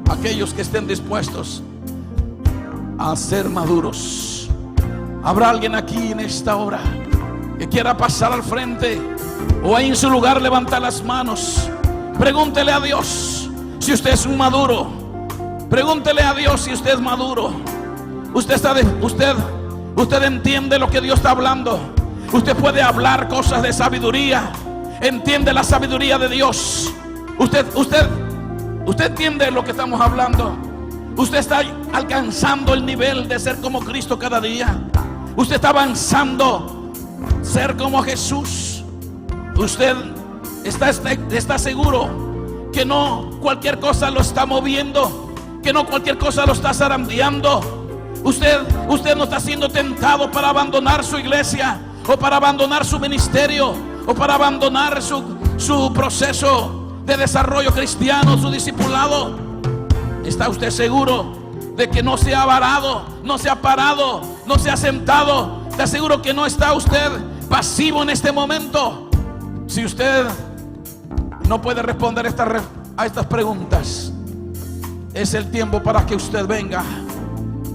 Speaker 1: aquellos que estén dispuestos a ser maduros. ¿Habrá alguien aquí en esta hora que quiera pasar al frente, o ahí en su lugar levantar las manos? Pregúntele a Dios si usted es un maduro. Pregúntele a Dios si usted es maduro. Usted entiende lo que Dios está hablando. Usted puede hablar cosas de sabiduría. Entiende la sabiduría de Dios. Usted entiende lo que estamos hablando. Usted está alcanzando el nivel de ser como Cristo cada día. Usted está avanzando, ser como Jesús. Usted está seguro que no cualquier cosa lo está moviendo, que no cualquier cosa lo está zarandeando. Usted no está siendo tentado para abandonar su iglesia, o para abandonar su ministerio, o para abandonar su proceso de desarrollo cristiano, su discipulado. ¿Está usted seguro de que no se ha varado, no se ha parado, no se ha sentado? ¿Está seguro que no está usted pasivo en este momento? Si usted no puede responder a estas preguntas, es el tiempo para que usted venga.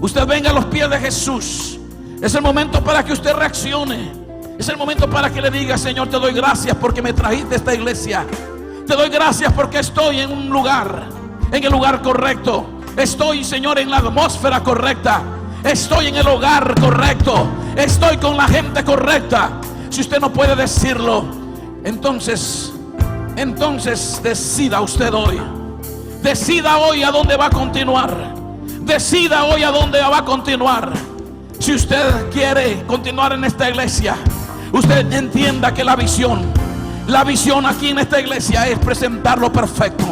Speaker 1: Usted venga a los pies de Jesús. Es el momento para que usted reaccione. Es el momento para que le diga: Señor, te doy gracias porque me trajiste a esta iglesia. Te doy gracias porque estoy en un lugar, en el lugar correcto. Estoy, Señor, en la atmósfera correcta. Estoy en el hogar correcto. Estoy con la gente correcta. Si usted no puede decirlo, entonces decida usted hoy. Decida hoy a dónde va a continuar. Decida hoy a dónde va a continuar. Si usted quiere continuar en esta iglesia, usted entienda que la visión aquí en esta iglesia es presentarlo perfecto.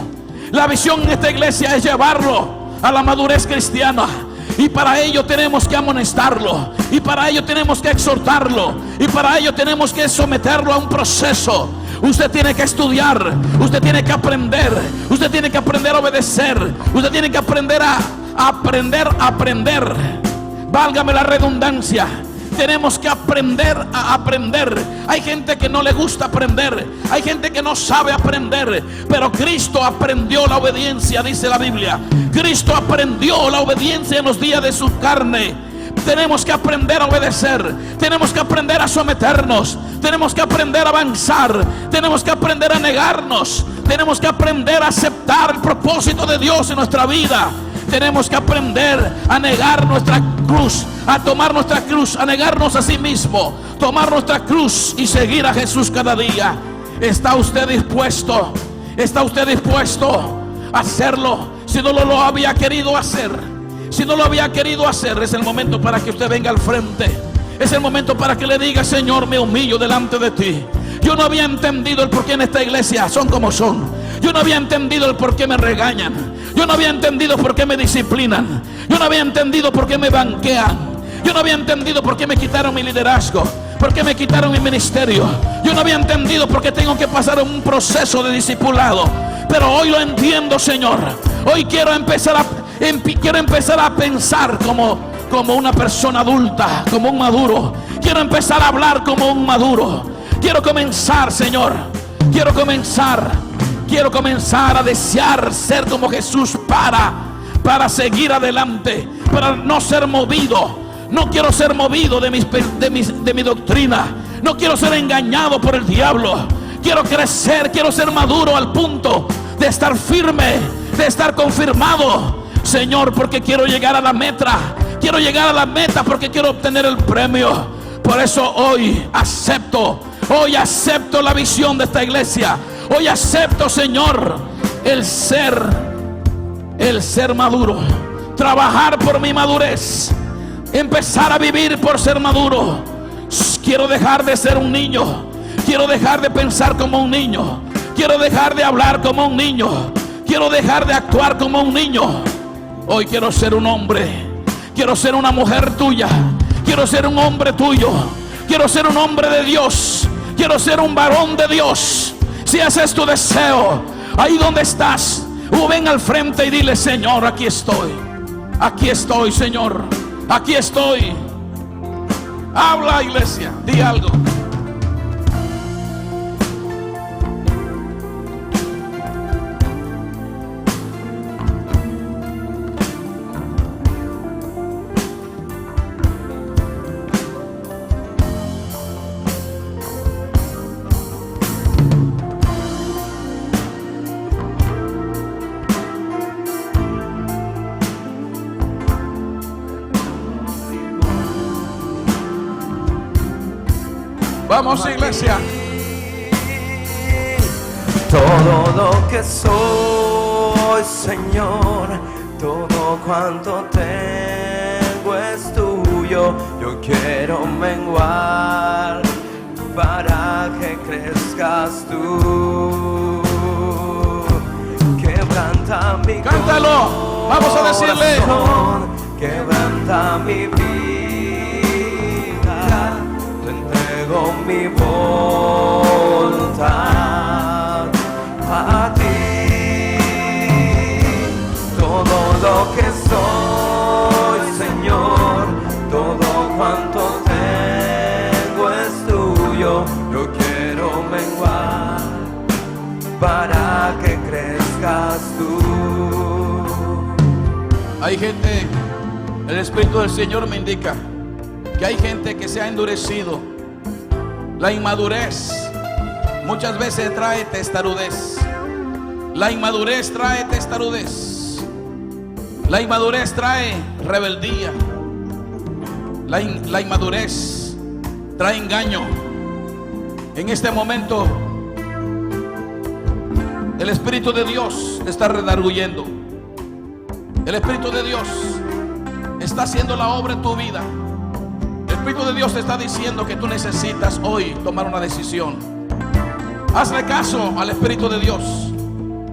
Speaker 1: La visión en esta iglesia es llevarlo a la madurez cristiana. Y para ello tenemos que amonestarlo, y para ello tenemos que exhortarlo, y para ello tenemos que someterlo a un proceso. Usted tiene que estudiar, usted tiene que aprender, usted tiene que aprender a obedecer, usted tiene que aprender a aprender. Válgame la redundancia. Tenemos que aprender a aprender. Hay gente que no le gusta aprender, hay gente que no sabe aprender, pero Cristo aprendió la obediencia, dice la Biblia. Cristo aprendió la obediencia en los días de su carne. Tenemos que aprender a obedecer, tenemos que aprender a someternos, tenemos que aprender a avanzar, tenemos que aprender a negarnos, tenemos que aprender a aceptar el propósito de Dios en nuestra vida. Tenemos que aprender a negar nuestra cruz, a tomar nuestra cruz, a negarnos a sí mismo, tomar nuestra cruz y seguir a Jesús cada día. ¿Está usted dispuesto? ¿Está usted dispuesto a hacerlo? Si no lo había querido hacer, si no lo había querido hacer, es el momento para que usted venga al frente. Es el momento para que le diga: Señor, me humillo delante de ti. Yo no había entendido el por qué en esta iglesia son como son. Yo no había entendido el por qué me regañan. Yo no había entendido por qué me disciplinan. Yo no había entendido por qué me banquean. Yo no había entendido por qué me quitaron mi liderazgo, por qué me quitaron mi ministerio. Yo no había entendido por qué tengo que pasar un proceso de discipulado. Pero hoy lo entiendo, Señor. Hoy quiero empezar a pensar como una persona adulta, como un maduro. Quiero empezar a hablar como un maduro. Quiero comenzar, Señor. Quiero comenzar a desear ser como Jesús para seguir adelante, para no ser movido. No quiero ser movido de mi doctrina. No quiero ser engañado por el diablo. Quiero crecer, quiero ser maduro al punto de estar firme, de estar confirmado, Señor, porque quiero llegar a la meta. Quiero llegar a la meta porque quiero obtener el premio. Por eso hoy acepto la visión de esta iglesia. Hoy acepto, Señor, el ser maduro, trabajar por mi madurez, empezar a vivir por ser maduro. Quiero dejar de ser un niño, quiero dejar de pensar como un niño, quiero dejar de hablar como un niño, quiero dejar de actuar como un niño. Hoy quiero ser un hombre, quiero ser una mujer tuya, quiero ser un hombre tuyo, quiero ser un hombre de Dios, quiero ser un varón de Dios. Si ese es tu deseo, ahí donde estás, ven al frente y dile: Señor, aquí estoy, Señor, aquí estoy. Habla, iglesia, di algo. Vamos, iglesia.
Speaker 2: Todo lo que soy, Señor, todo cuanto tengo es tuyo. Yo quiero menguar para que crezcas tú. Quebranta mi corazón.
Speaker 1: Cántalo, vamos a decirle.
Speaker 2: Quebranta mi vida, te entrego mi voluntad a ti. Todo lo que soy, Señor, todo cuanto tengo es tuyo. Yo quiero menguar para que crezcas tú.
Speaker 1: Hay gente, el Espíritu del Señor me indica que hay gente que se ha endurecido. La inmadurez muchas veces trae testarudez. La inmadurez trae testarudez. La inmadurez trae rebeldía. La inmadurez trae engaño. En este momento el Espíritu de Dios te está redarguyendo. El Espíritu de Dios está haciendo la obra en tu vida. El Espíritu de Dios te está diciendo que tú necesitas hoy tomar una decisión. Hazle caso al Espíritu de Dios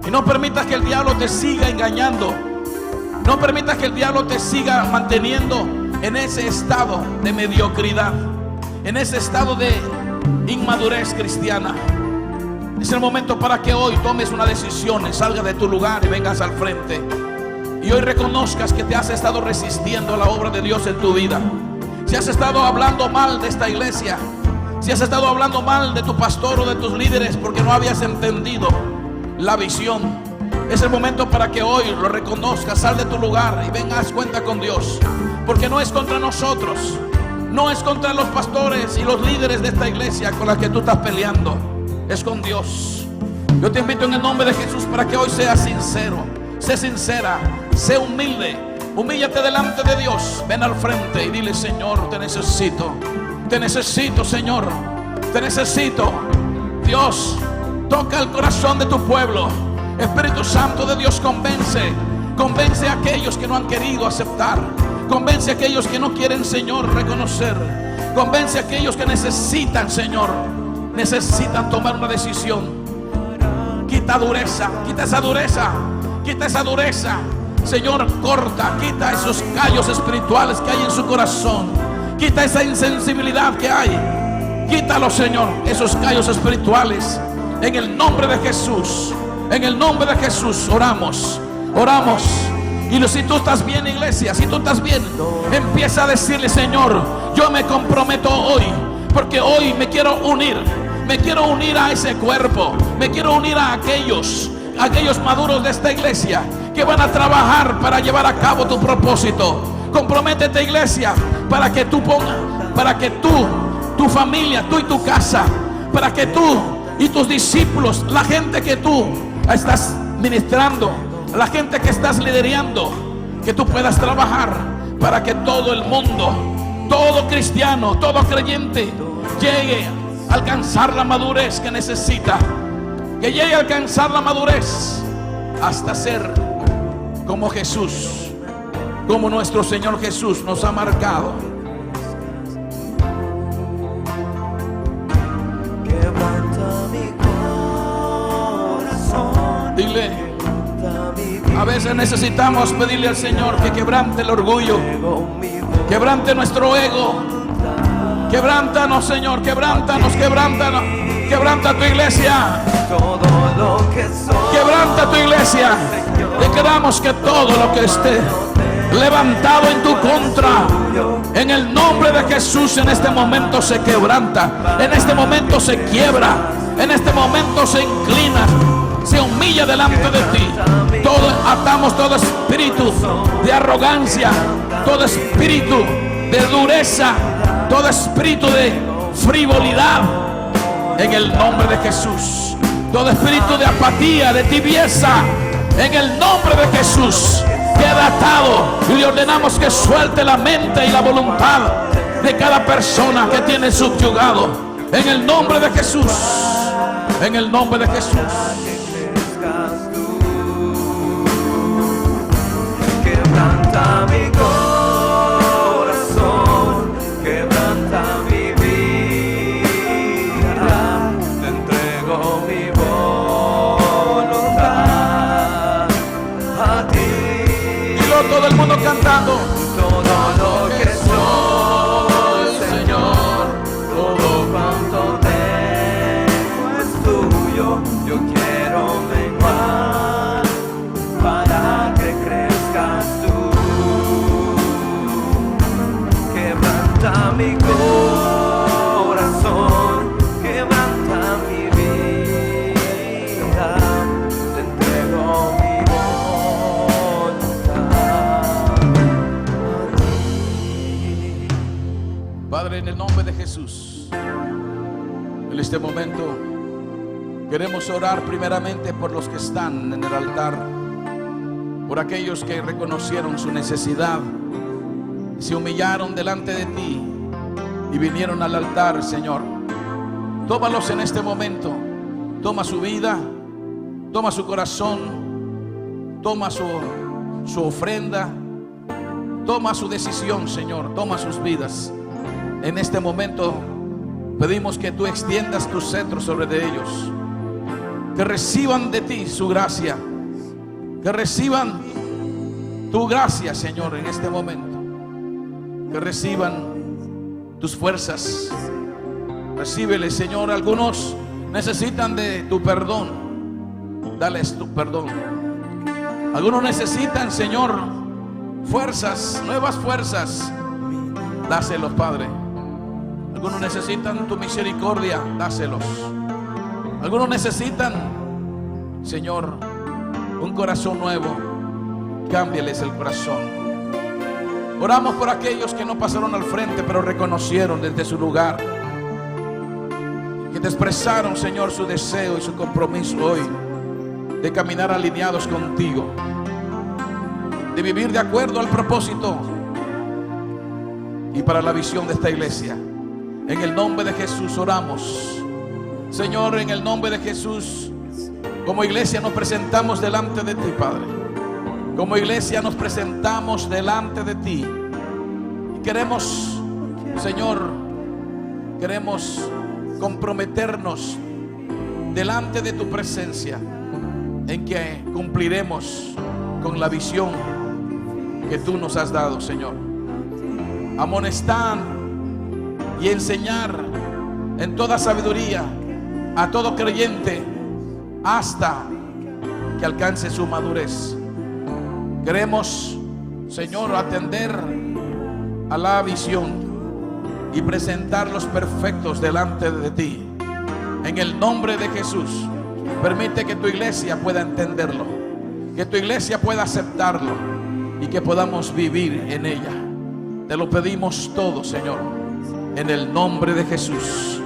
Speaker 1: y no permitas que el diablo te siga engañando. No permitas que el diablo te siga manteniendo en ese estado de mediocridad, en ese estado de inmadurez cristiana. Es el momento para que hoy tomes una decisión, salgas de tu lugar y vengas al frente. Y hoy reconozcas que te has estado resistiendo a la obra de Dios en tu vida. Si has estado hablando mal de esta iglesia, si has estado hablando mal de tu pastor o de tus líderes porque no habías entendido la visión, es el momento para que hoy lo reconozcas. Sal de tu lugar y vengas cuenta con Dios, porque no es contra nosotros, no es contra los pastores y los líderes de esta iglesia con la que tú estás peleando, es con Dios. Yo te invito en el nombre de Jesús para que hoy seas sincero, sé sincera, sé humilde. Humíllate delante de Dios. Ven al frente y dile: Señor, te necesito, Señor, te necesito. Dios, toca el corazón de tu pueblo. Espíritu Santo de Dios, convence a aquellos que no han querido aceptar, convence a aquellos que no quieren, Señor, reconocer, convence a aquellos que necesitan, Señor, necesitan tomar una decisión. Quita dureza, quita esa dureza, quita esa dureza. Señor, corta, quita esos callos espirituales que hay en su corazón. Quita esa insensibilidad que hay. Quítalo, Señor, esos callos espirituales. En el nombre de Jesús, en el nombre de Jesús, oramos. Y si tú estás bien, iglesia, si tú estás bien, empieza a decirle: Señor, yo me comprometo hoy, porque hoy me quiero unir a ese cuerpo, me quiero unir a aquellos maduros de esta iglesia que van a trabajar para llevar a cabo tu propósito. Comprométete, iglesia, para que tú tu familia, tú y tu casa, para que tú y tus discípulos, la gente que tú estás ministrando, la gente que estás liderando, que tú puedas trabajar para que todo el mundo, todo cristiano, todo creyente llegue a alcanzar la madurez que necesita, que llegue a alcanzar la madurez hasta ser como Jesús, como nuestro Señor Jesús nos ha marcado.
Speaker 2: Quebranta mi corazón.
Speaker 1: Dile, a veces necesitamos pedirle al Señor que quebrante el orgullo, quebrante nuestro ego. Quebrántanos, Señor, quebrántanos. Quebranta tu iglesia. Quebranta tu iglesia. Declaramos que todo lo que esté levantado en tu contra, en el nombre de Jesús, en este momento se quebranta, en este momento se quiebra, en este momento se inclina, se humilla delante de ti. Atamos todo espíritu de arrogancia, todo espíritu de dureza, todo espíritu de frivolidad, en el nombre de Jesús. Todo espíritu de apatía, de tibieza, en el nombre de Jesús queda atado, y le ordenamos que suelte la mente y la voluntad de cada persona que tiene subyugado, en el nombre de Jesús, en el nombre de Jesús.
Speaker 2: Quebranta mi corazón, quebranta mi vida,
Speaker 1: cantando.
Speaker 2: Todo lo que soy, Señor, todo cuanto tengo es tuyo. Yo quiero menguar para que crezcas tú. Quebranta mi corazón, quebranta mi vida, te entrego mi voluntad a ti.
Speaker 1: Padre, en el nombre de Jesús, en este momento queremos orar primeramente por los que están en el altar, por aquellos que reconocieron su necesidad, se humillaron delante de ti y vinieron al altar, Señor. Tómalos en este momento, toma su vida, toma su corazón, toma su ofrenda, toma su decisión, Señor, toma sus vidas. En este momento pedimos que tú extiendas tu cetro sobre de ellos, que reciban de ti su gracia, que reciban tu gracia, Señor, en este momento, que reciban tus fuerzas. Recíbele, Señor. Algunos necesitan de tu perdón, dales tu perdón. Algunos necesitan, Señor, fuerzas, nuevas fuerzas, dáselos, Padre. Algunos necesitan tu misericordia, dáselos. Algunos necesitan, Señor, un corazón nuevo, cámbiales el corazón. Oramos por aquellos que no pasaron al frente, pero reconocieron desde su lugar, que te expresaron, Señor, su deseo y su compromiso hoy de caminar alineados contigo, de vivir de acuerdo al propósito y para la visión de esta iglesia. En el nombre de Jesús oramos, Señor. En el nombre de Jesús, como iglesia nos presentamos delante de ti, Padre. Como iglesia nos presentamos delante de ti y queremos, Señor, queremos comprometernos delante de tu presencia en que cumpliremos con la visión que tú nos has dado, Señor. Amonestar y enseñar en toda sabiduría a todo creyente hasta que alcance su madurez. Queremos, Señor, atender a la visión y presentar los perfectos delante de ti. En el nombre de Jesús, permite que tu iglesia pueda entenderlo, que tu iglesia pueda aceptarlo y que podamos vivir en ella. Te lo pedimos todo, Señor, en el nombre de Jesús.